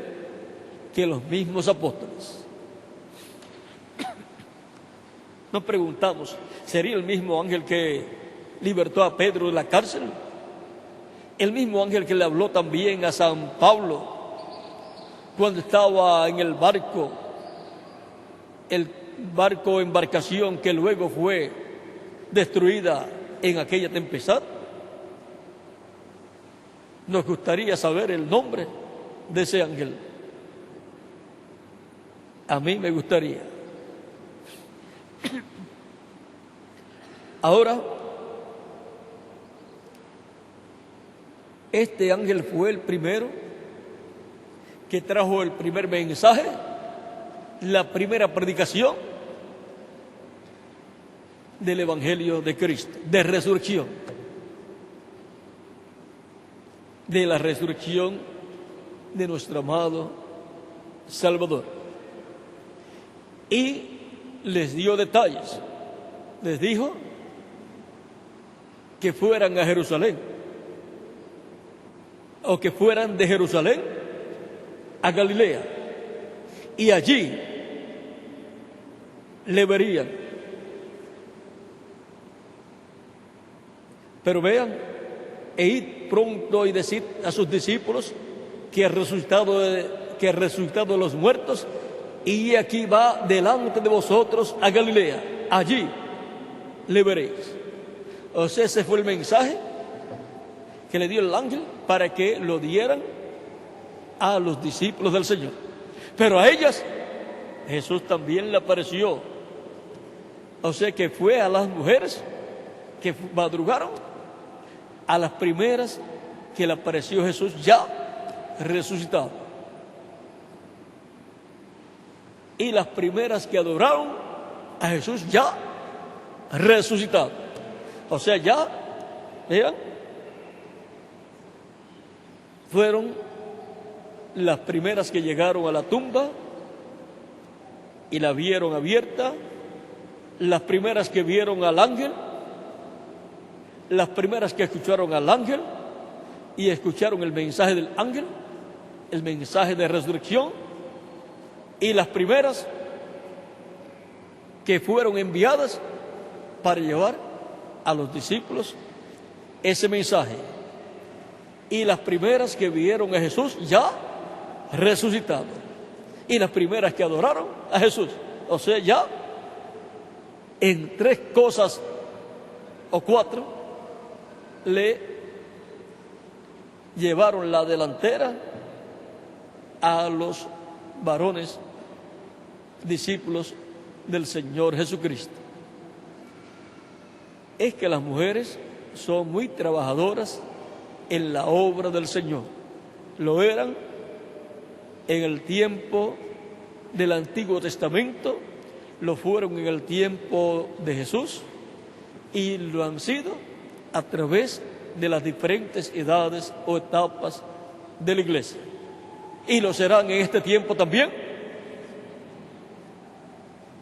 que los mismos apóstoles. Nos preguntamos, ¿sería el mismo ángel que libertó a Pedro de la cárcel? El mismo ángel que le habló también a San Pablo cuando estaba en el barco embarcación que luego fue destruida en aquella tempestad? Nos gustaría saber el nombre de ese ángel. A mí me gustaría. Ahora, este ángel fue el primero que trajo el primer mensaje, la primera predicación del Evangelio de Cristo, de resurrección, de la resurrección de nuestro amado Salvador. Y les dio detalles, les dijo que fueran a Jerusalén, o que fueran de Jerusalén a Galilea, y allí le verían. Pero vean, e id pronto y decid a sus discípulos que el resultado de los muertos, y aquí va delante de vosotros a Galilea, allí le veréis. O sea, ese fue el mensaje que le dio el ángel para que lo dieran a los discípulos del Señor. Pero a ellas Jesús también le apareció. O sea que fue a las mujeres que madrugaron, a las primeras que le apareció Jesús ya resucitado. Y las primeras que adoraron a Jesús ya resucitado. O sea, ya, vean, fueron las primeras que llegaron a la tumba y la vieron abierta, las primeras que vieron al ángel, las primeras que escucharon al ángel y escucharon el mensaje del ángel, el mensaje de resurrección, y las primeras que fueron enviadas para llevar a los discípulos ese mensaje, y las primeras que vieron a Jesús ya resucitado, y las primeras que adoraron a Jesús. O sea, ya en 3 cosas o 4 le llevaron la delantera a los varones discípulos del Señor Jesucristo. Es que las mujeres son muy trabajadoras en la obra del Señor. Lo eran en el tiempo del Antiguo Testamento, lo fueron en el tiempo de Jesús y lo han sido a través de las diferentes edades o etapas de la iglesia. ¿Y lo serán en este tiempo también?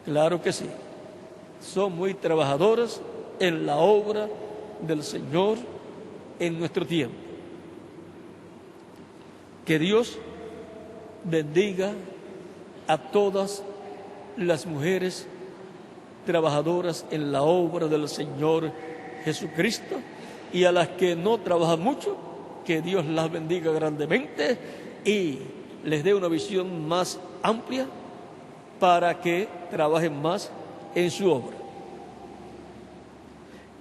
Claro que sí. Son muy trabajadoras en la obra del Señor en nuestro tiempo. Que Dios bendiga a todas las mujeres trabajadoras en la obra del Señor Jesucristo, y a las que no trabajan mucho, que Dios las bendiga grandemente y les dé una visión más amplia para que trabajen más en su obra.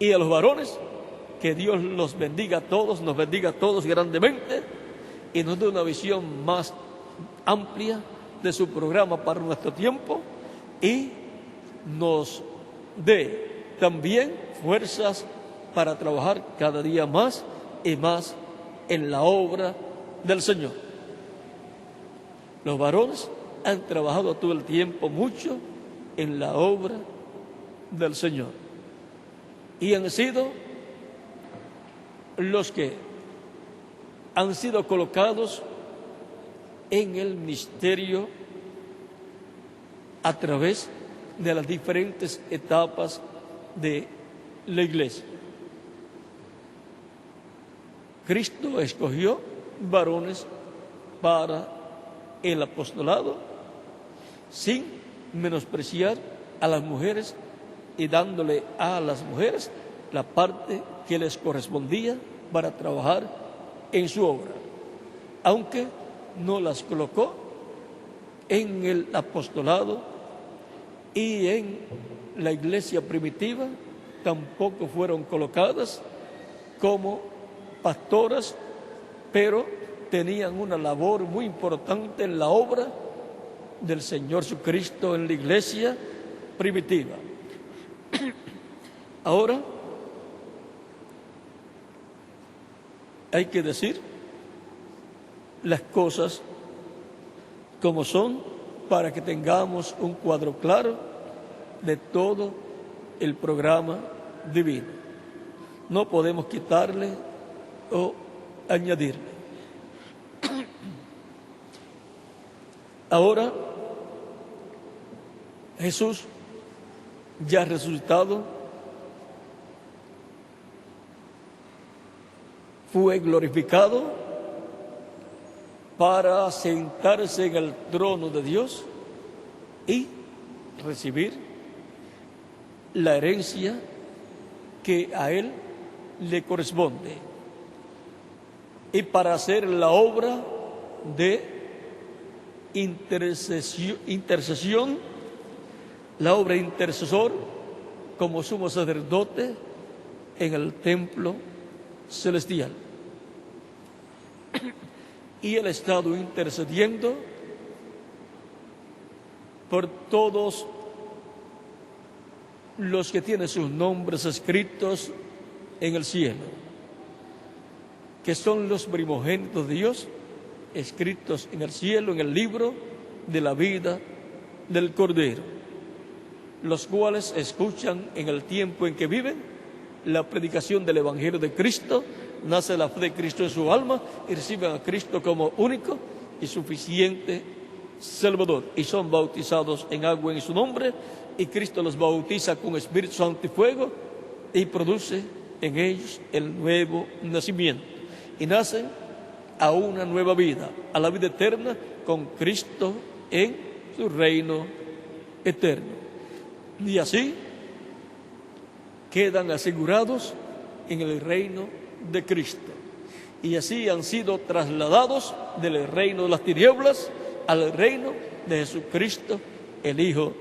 Y a los varones, que Dios los bendiga a todos, nos bendiga a todos grandemente y nos dé una visión más amplia de su programa para nuestro tiempo, y nos dé también fuerzas para trabajar cada día más y más en la obra del Señor. Los varones han trabajado todo el tiempo mucho en la obra del Señor y han sido los que han sido colocados en el ministerio a través de las diferentes etapas de la iglesia. Cristo escogió varones para el apostolado sin menospreciar a las mujeres y dándole a las mujeres la parte que les correspondía para trabajar en su obra, aunque no las colocó en el apostolado y en la iglesia primitiva tampoco fueron colocadas como pastoras, pero tenían una labor muy importante en la obra del Señor Jesucristo en la iglesia primitiva. Ahora, hay que decir las cosas como son para que tengamos un cuadro claro de todo el programa divino. No podemos quitarle o añadirle. Ahora, Jesús, ya resucitado, fue glorificado para sentarse en el trono de Dios y recibir la herencia que a Él le corresponde, y para hacer la obra de intercesión, la obra de intercesor como sumo sacerdote en el templo celestial. Y Él ha estado intercediendo por todos los que tienen sus nombres escritos en el cielo, que son los primogénitos de Dios, escritos en el cielo, en el libro de la vida del Cordero, los cuales escuchan en el tiempo en que viven la predicación del Evangelio de Cristo, nace la fe de Cristo en su alma y reciben a Cristo como único y suficiente Salvador, y son bautizados en agua en su nombre, y Cristo los bautiza con Espíritu Santo y fuego, y produce en ellos el nuevo nacimiento, y nacen a una nueva vida, a la vida eterna con Cristo en su reino eterno. Y así quedan asegurados en el reino de Cristo. Y así han sido trasladados del reino de las tinieblas al reino de Jesucristo, el Hijo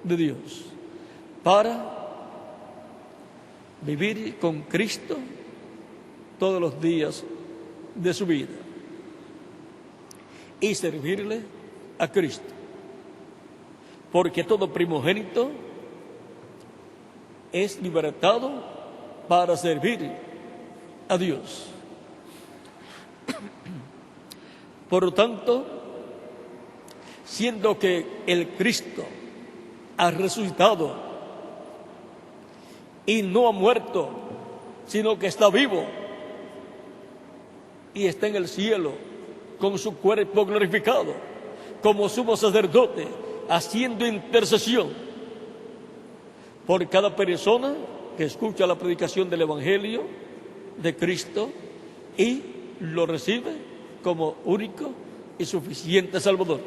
de Dios, para vivir con Cristo todos los días de su vida y servirle a Cristo, porque todo primogénito es libertado para servir a Dios. Por lo tanto, siendo que el Cristo ha resucitado y no ha muerto, sino que está vivo y está en el cielo con su cuerpo glorificado, como sumo sacerdote, haciendo intercesión por cada persona que escucha la predicación del Evangelio de Cristo y lo recibe como único y suficiente Salvador.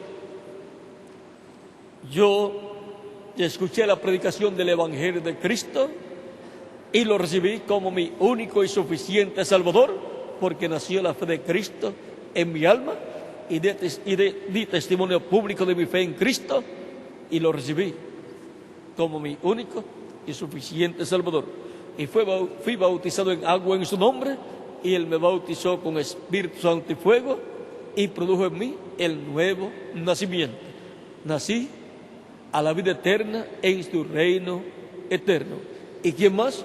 Yo escuché la predicación del Evangelio de Cristo y lo recibí como mi único y suficiente Salvador, porque nació la fe de Cristo en mi alma y di testimonio público de mi fe en Cristo y lo recibí como mi único y suficiente Salvador. Y fui bautizado en agua en su nombre, y Él me bautizó con Espíritu Santo y fuego, y produjo en mí el nuevo nacimiento. Nací a la vida eterna en su reino eterno. ¿Y quién más?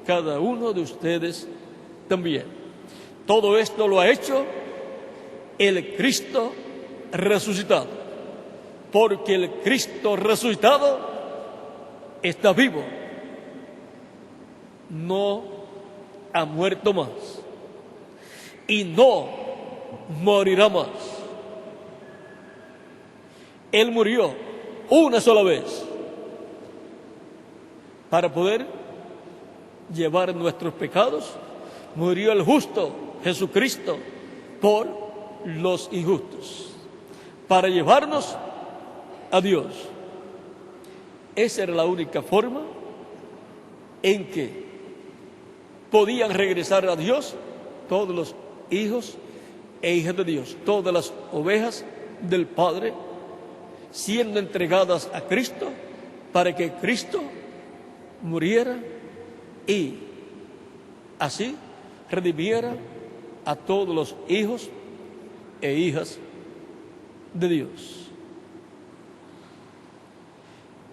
Cada uno de ustedes también. Todo esto lo ha hecho el Cristo resucitado, porque el Cristo resucitado está vivo, no ha muerto más y no morirá más. Él murió una sola vez para poder llevar nuestros pecados. Murió el justo Jesucristo por los injustos, para llevarnos a Dios. Esa era la única forma en que podían regresar a Dios todos los hijos e hijas de Dios, todas las ovejas del Padre, siendo entregadas a Cristo para que Cristo muriera y así redimiera a todos los hijos e hijas de Dios.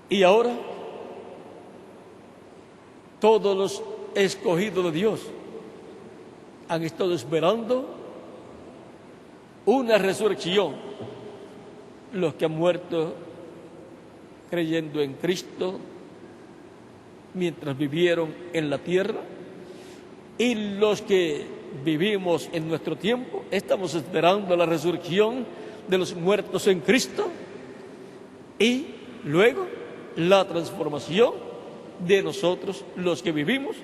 Y ahora, todos los escogidos de Dios han estado esperando una resurrección. Los que han muerto creyendo en Cristo mientras vivieron en la tierra, y los que vivimos en nuestro tiempo estamos esperando la resurrección de los muertos en Cristo y luego la transformación de nosotros, los que vivimos,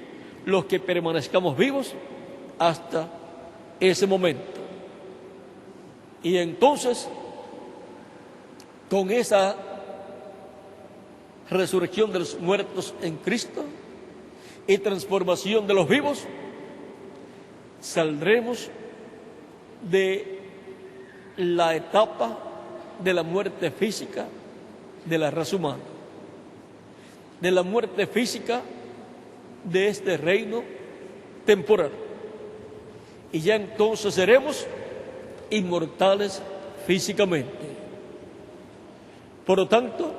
los que permanezcamos vivos hasta ese momento. Y entonces, con esa resurrección de los muertos en Cristo y transformación de los vivos, saldremos de la etapa de la muerte física de la raza humana, de la muerte física de este reino temporal, y ya entonces seremos inmortales físicamente. Por lo tanto,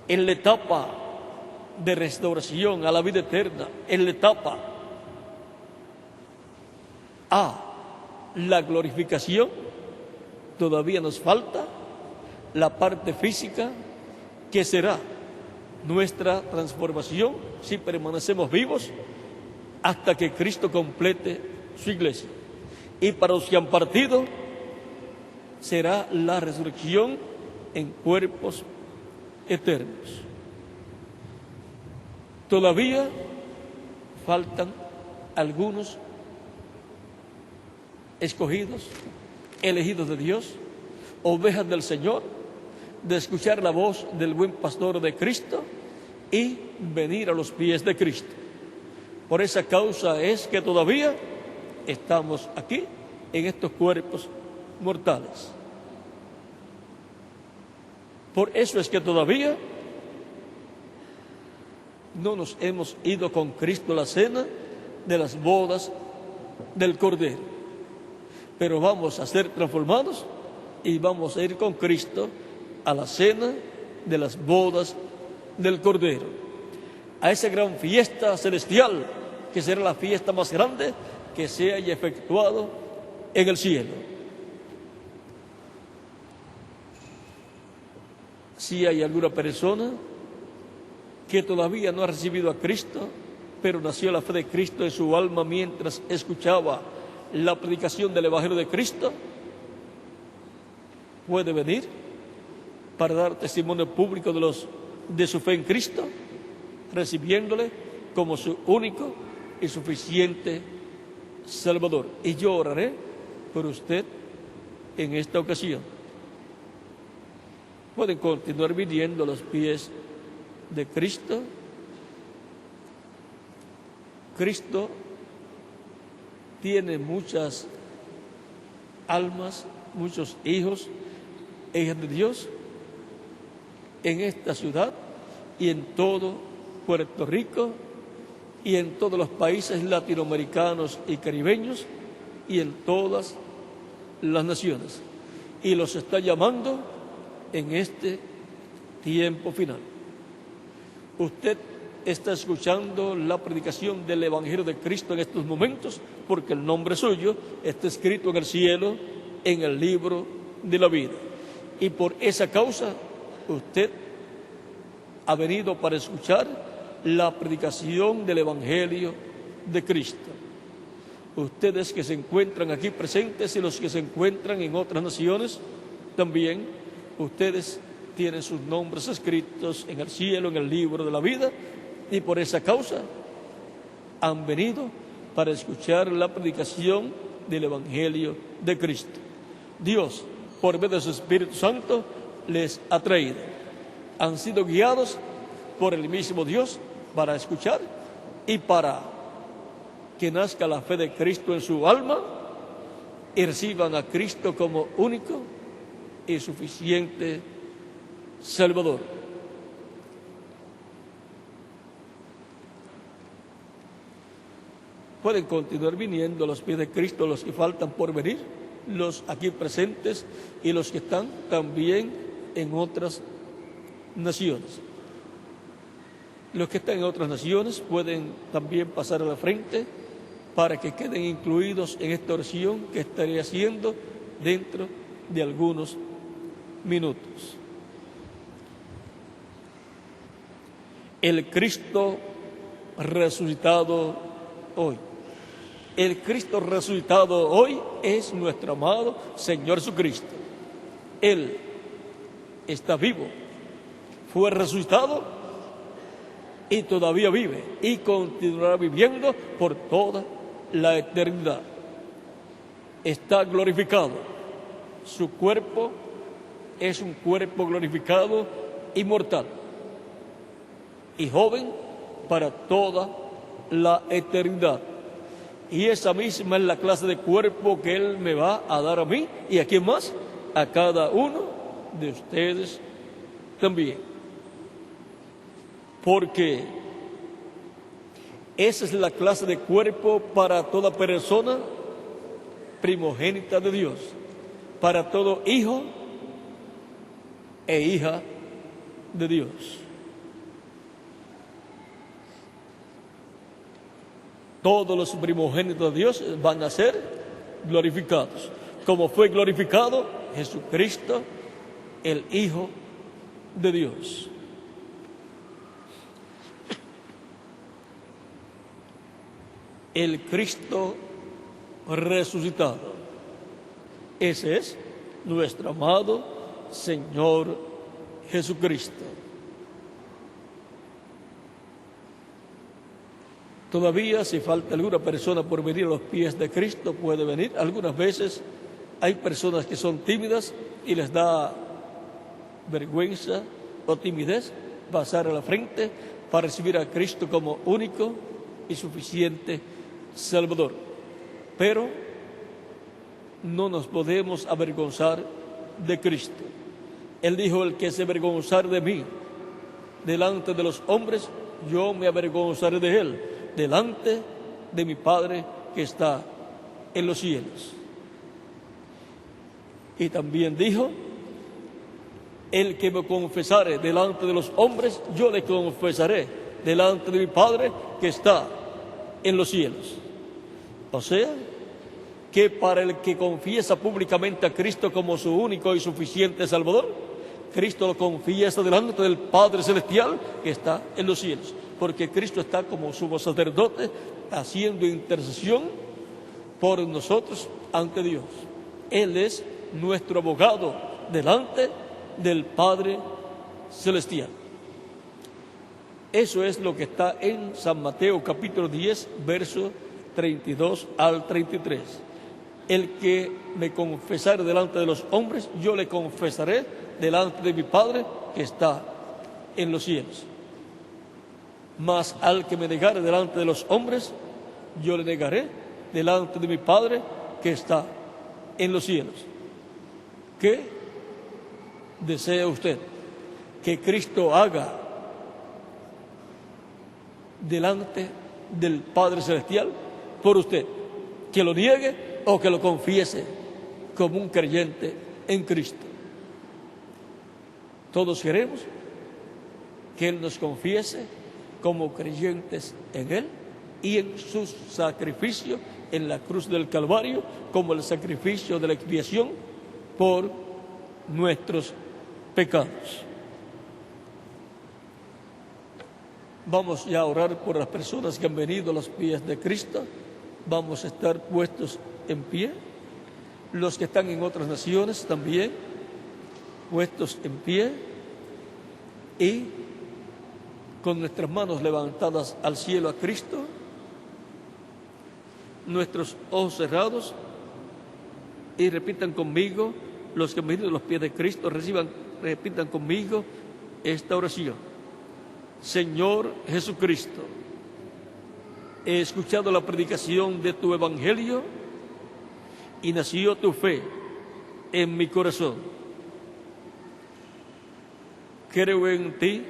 en la etapa de restauración a la vida eterna, en la etapa a la glorificación, todavía nos falta la parte física, que será nuestra transformación si permanecemos vivos hasta que Cristo complete su iglesia. Y para los que han partido, será la resurrección en cuerpos eternos. Todavía faltan algunos escogidos, elegidos de Dios, ovejas del Señor, de escuchar la voz del buen pastor de Cristo y venir a los pies de Cristo. Por esa causa es que todavía estamos aquí en estos cuerpos mortales. Por eso es que todavía no nos hemos ido con Cristo a la cena de las bodas del Cordero, pero vamos a ser transformados y vamos a ir con Cristo a la cena de las bodas del Cordero, a esa gran fiesta celestial que será la fiesta más grande que se haya efectuado en el cielo. Si hay alguna persona que todavía no ha recibido a Cristo, pero nació la fe de Cristo en su alma mientras escuchaba la predicación del Evangelio de Cristo, puede venir para dar testimonio público de su fe en Cristo, recibiéndole como su único y suficiente Salvador. Y yo oraré por usted en esta ocasión. Pueden continuar viniendo a los pies de Cristo. Cristo tiene muchas almas, muchos hijos e hijas de Dios en esta ciudad y en todo Puerto Rico y en todos los países latinoamericanos y caribeños y en todas las naciones, y los está llamando en este tiempo final. Usted está escuchando la predicación del Evangelio de Cristo en estos momentos, porque el nombre suyo está escrito en el cielo, en el libro de la vida. Y por esa causa, usted ha venido para escuchar la predicación del Evangelio de Cristo. Ustedes que se encuentran aquí presentes y los que se encuentran en otras naciones, también ustedes tienen sus nombres escritos en el cielo, en el libro de la vida, y por esa causa han venido para escuchar la predicación del Evangelio de Cristo. Dios, por medio de su Espíritu Santo, les ha traído. Han sido guiados por el mismo Dios para escuchar y para que nazca la fe de Cristo en su alma y reciban a Cristo como único y suficiente Salvador. pueden continuar viniendo a los pies de Cristo los que faltan por venir, los aquí presentes y los que están también en otras naciones. Los que están en otras naciones pueden también pasar a la frente para que queden incluidos en esta oración que estaré haciendo dentro de algunos minutos. El Cristo resucitado hoy. El Cristo resucitado hoy es nuestro amado Señor Jesucristo. Él está vivo, fue resucitado y todavía vive y continuará viviendo por toda la eternidad. Está glorificado. Su cuerpo es un cuerpo glorificado, inmortal y joven para toda la eternidad. Y esa misma es la clase de cuerpo que Él me va a dar a mí y a quién más, a cada uno de ustedes también. Porque esa es la clase de cuerpo para toda persona primogénita de Dios, para todo hijo e hija de Dios. Todos los primogénitos de Dios van a ser glorificados, como fue glorificado Jesucristo, el Hijo de Dios. El Cristo resucitado. Ese es nuestro amado Señor Jesucristo. Todavía, si falta alguna persona por venir a los pies de Cristo, puede venir. Algunas veces hay personas que son tímidas y les da vergüenza o timidez pasar a la frente para recibir a Cristo como único y suficiente Salvador. Pero no nos podemos avergonzar de Cristo. Él dijo: el que se avergonzar de mí delante de los hombres, yo me avergonzaré de él delante de mi Padre que está en los cielos. Y también dijo: el que me confesare delante de los hombres, yo le confesaré delante de mi Padre que está en los cielos. O sea, que para el que confiesa públicamente a Cristo como su único y suficiente Salvador, Cristo lo confiesa delante del Padre Celestial que está en los cielos, porque Cristo está como sumo sacerdote haciendo intercesión por nosotros ante Dios. Él es nuestro abogado delante del Padre Celestial. Eso es lo que está en San Mateo capítulo 10, verso 32 al 33. El que me confesare delante de los hombres, yo le confesaré delante de mi Padre que está en los cielos. Mas al que me negare delante de los hombres, yo le negaré delante de mi Padre que está en los cielos. ¿Qué desea usted que Cristo haga delante del Padre Celestial por usted? ¿Que lo niegue o que lo confiese como un creyente en Cristo? Todos queremos que Él nos confiese como creyentes en Él y en su sacrificio en la cruz del Calvario, como el sacrificio de la expiación por nuestros pecados. Vamos ya a orar por las personas que han venido a los pies de Cristo. Vamos a estar puestos en pie. Los que están en otras naciones también puestos en pie y con nuestras manos levantadas al cielo a Cristo, nuestros ojos cerrados, y repitan conmigo, los que han venido a los pies de Cristo, repitan conmigo esta oración. Señor Jesucristo, he escuchado la predicación de tu evangelio y nació tu fe en mi corazón. Creo en ti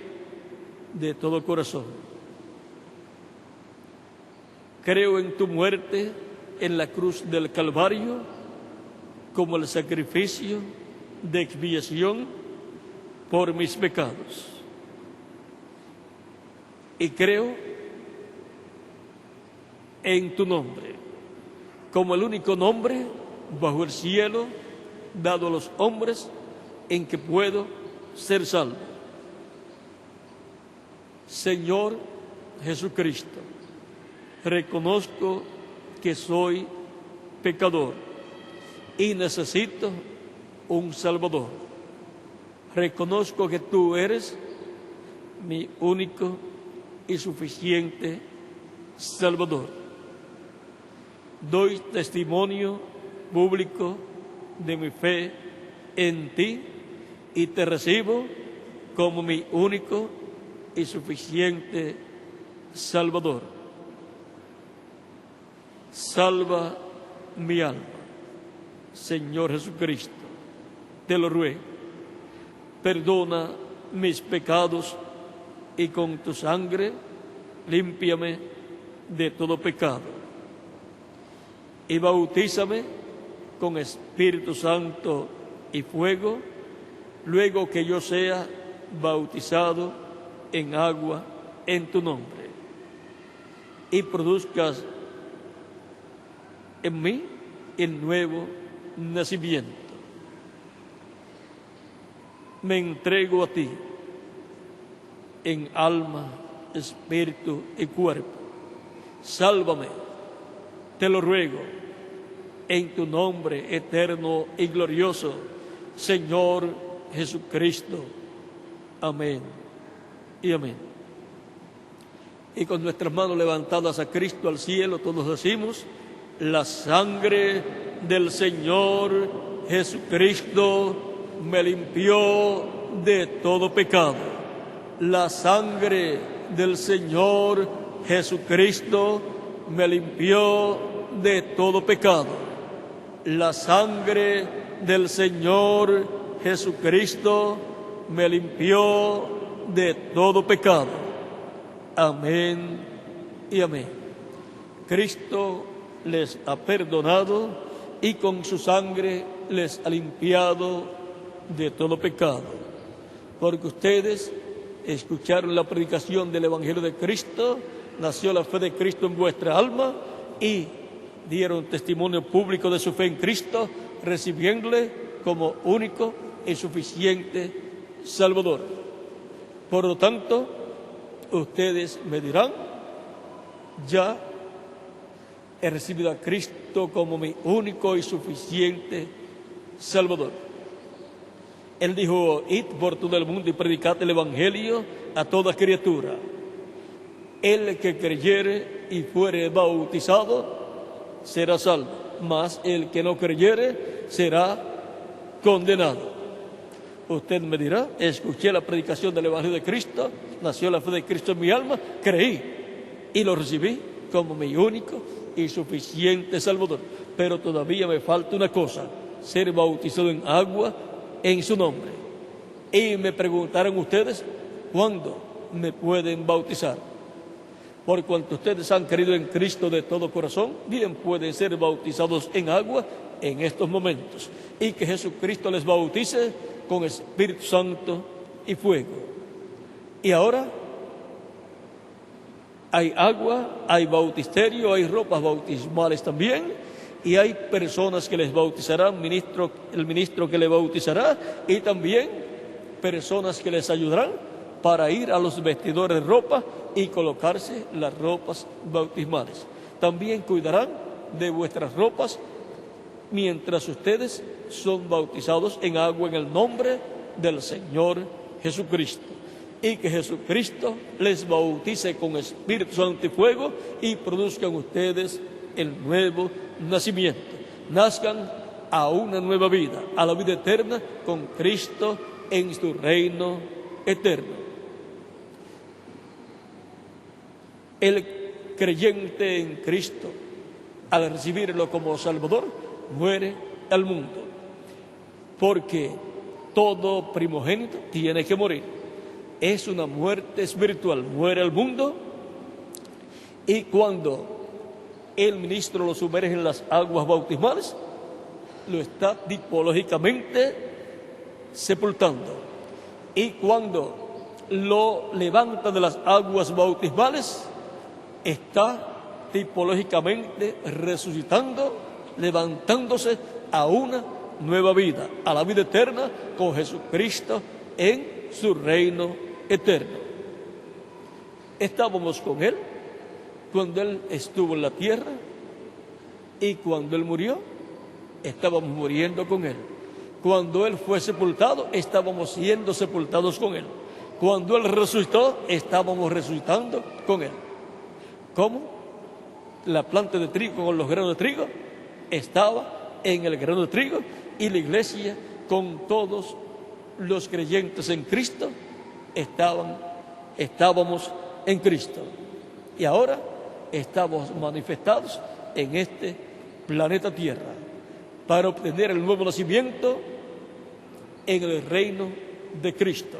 de todo corazón. Creo en tu muerte en la cruz del Calvario como el sacrificio de expiación por mis pecados. Y creo en tu nombre como el único nombre bajo el cielo dado a los hombres en que puedo ser salvo. Señor Jesucristo, reconozco que soy pecador y necesito un Salvador. Reconozco que tú eres mi único y suficiente Salvador. Doy testimonio público de mi fe en ti y te recibo como mi único y suficiente Salvador. Salva mi alma, Señor Jesucristo, te lo ruego. Perdona mis pecados y con tu sangre límpiame de todo pecado. Y bautízame con Espíritu Santo y fuego, luego que yo sea bautizado en agua en tu nombre. Y produzcas en mí el nuevo nacimiento. Me entrego a ti en alma, espíritu y cuerpo. Sálvame, te lo ruego, en tu nombre eterno y glorioso, Señor Jesucristo. Amén y amén. Y con nuestras manos levantadas a Cristo al cielo, todos decimos: la sangre del Señor Jesucristo me limpió de todo pecado. La sangre del Señor Jesucristo me limpió de todo pecado. La sangre del Señor Jesucristo me limpió de todo pecado. Amén y amén. Cristo les ha perdonado y con su sangre les ha limpiado de todo pecado. Porque ustedes escucharon la predicación del Evangelio de Cristo, nació la fe de Cristo en vuestra alma y dieron testimonio público de su fe en Cristo, recibiéndole como único y suficiente Salvador. Por lo tanto, ustedes me dirán: ya he recibido a Cristo como mi único y suficiente Salvador. Él dijo: id por todo el mundo y predicad el Evangelio a toda criatura. El que creyere y fuere bautizado será salvo, mas el que no creyere será condenado. Usted me dirá: escuché la predicación del Evangelio de Cristo, nació la fe de Cristo en mi alma, creí y lo recibí como mi único y suficiente Salvador. Pero todavía me falta una cosa: ser bautizado en agua en su nombre. Y me preguntaron ustedes: ¿cuándo me pueden bautizar? Por cuanto ustedes han creído en Cristo de todo corazón, bien pueden ser bautizados en agua en estos momentos. Y que Jesucristo les bautice con Espíritu Santo y fuego. Y ahora hay agua, hay bautisterio, hay ropas bautismales también, y hay personas que les bautizarán, el ministro que les bautizará, y también personas que les ayudarán para ir a los vestidores de ropa y colocarse las ropas bautismales. También cuidarán de vuestras ropas mientras ustedes son bautizados en agua en el nombre del Señor Jesucristo. Y que Jesucristo les bautice con Espíritu Santo y fuego y produzcan ustedes el nuevo nacimiento. Nazcan a una nueva vida, a la vida eterna con Cristo en su reino eterno. El creyente en Cristo, al recibirlo como Salvador, muere al mundo, porque todo primogénito tiene que morir. Es una muerte espiritual, muere al mundo, y cuando el ministro lo sumerge en las aguas bautismales, lo está tipológicamente sepultando. Y cuando lo levanta de las aguas bautismales, está tipológicamente resucitando, levantándose a una nueva vida, a la vida eterna con Jesucristo en su reino eterno. Estábamos con Él cuando Él estuvo en la tierra, y cuando Él murió, estábamos muriendo con Él. Cuando Él fue sepultado, estábamos siendo sepultados con Él. Cuando Él resucitó, estábamos resucitando con Él. ¿Cómo? La planta de trigo con los granos de trigo estaba en el grano de trigo, y la iglesia con todos los creyentes en Cristo estábamos en Cristo. Y ahora estamos manifestados en este planeta Tierra para obtener el nuevo nacimiento en el reino de Cristo.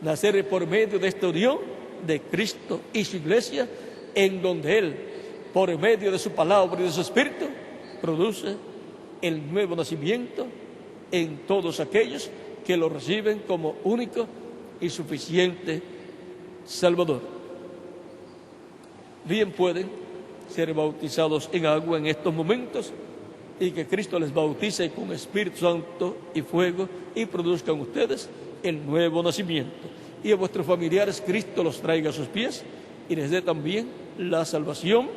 Nacer por medio de esta unión de Cristo y su iglesia, en donde Él, por medio de su palabra y de su espíritu, produce el nuevo nacimiento en todos aquellos que lo reciben como único y suficiente Salvador. Bien pueden ser bautizados en agua en estos momentos, y que Cristo les bautice con Espíritu Santo y fuego, y produzcan ustedes el nuevo nacimiento. Y a vuestros familiares Cristo los traiga a sus pies y les dé también la salvación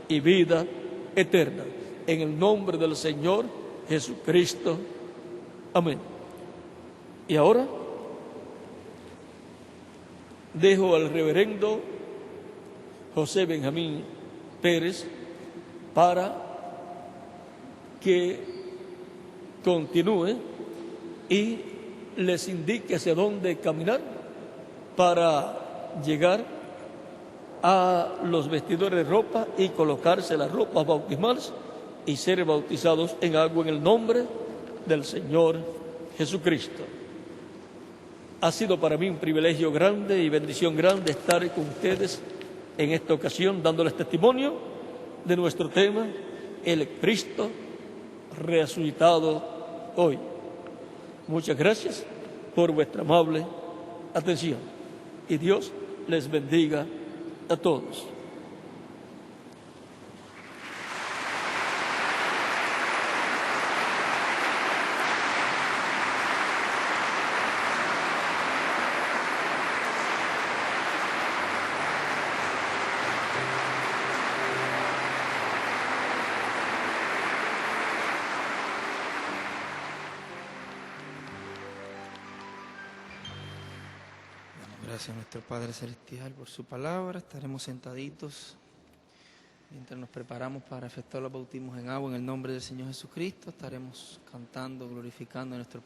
y vida eterna. En el nombre del Señor Jesucristo. Amén. Y ahora dejo al reverendo José Benjamín Pérez para que continúe y les indique hacia dónde caminar para llegar a los vestidores de ropa y colocarse las ropas bautismales y ser bautizados en agua en el nombre del Señor Jesucristo. Ha sido para mí un privilegio grande y bendición grande estar con ustedes en esta ocasión, dándoles testimonio de nuestro tema, el Cristo resucitado hoy. Muchas gracias por vuestra amable atención, y Dios les bendiga a todos. Gracias a nuestro Padre Celestial por su palabra. Estaremos sentaditos mientras nos preparamos para efectuar los bautismos en agua en el nombre del Señor Jesucristo. Estaremos cantando, glorificando a nuestro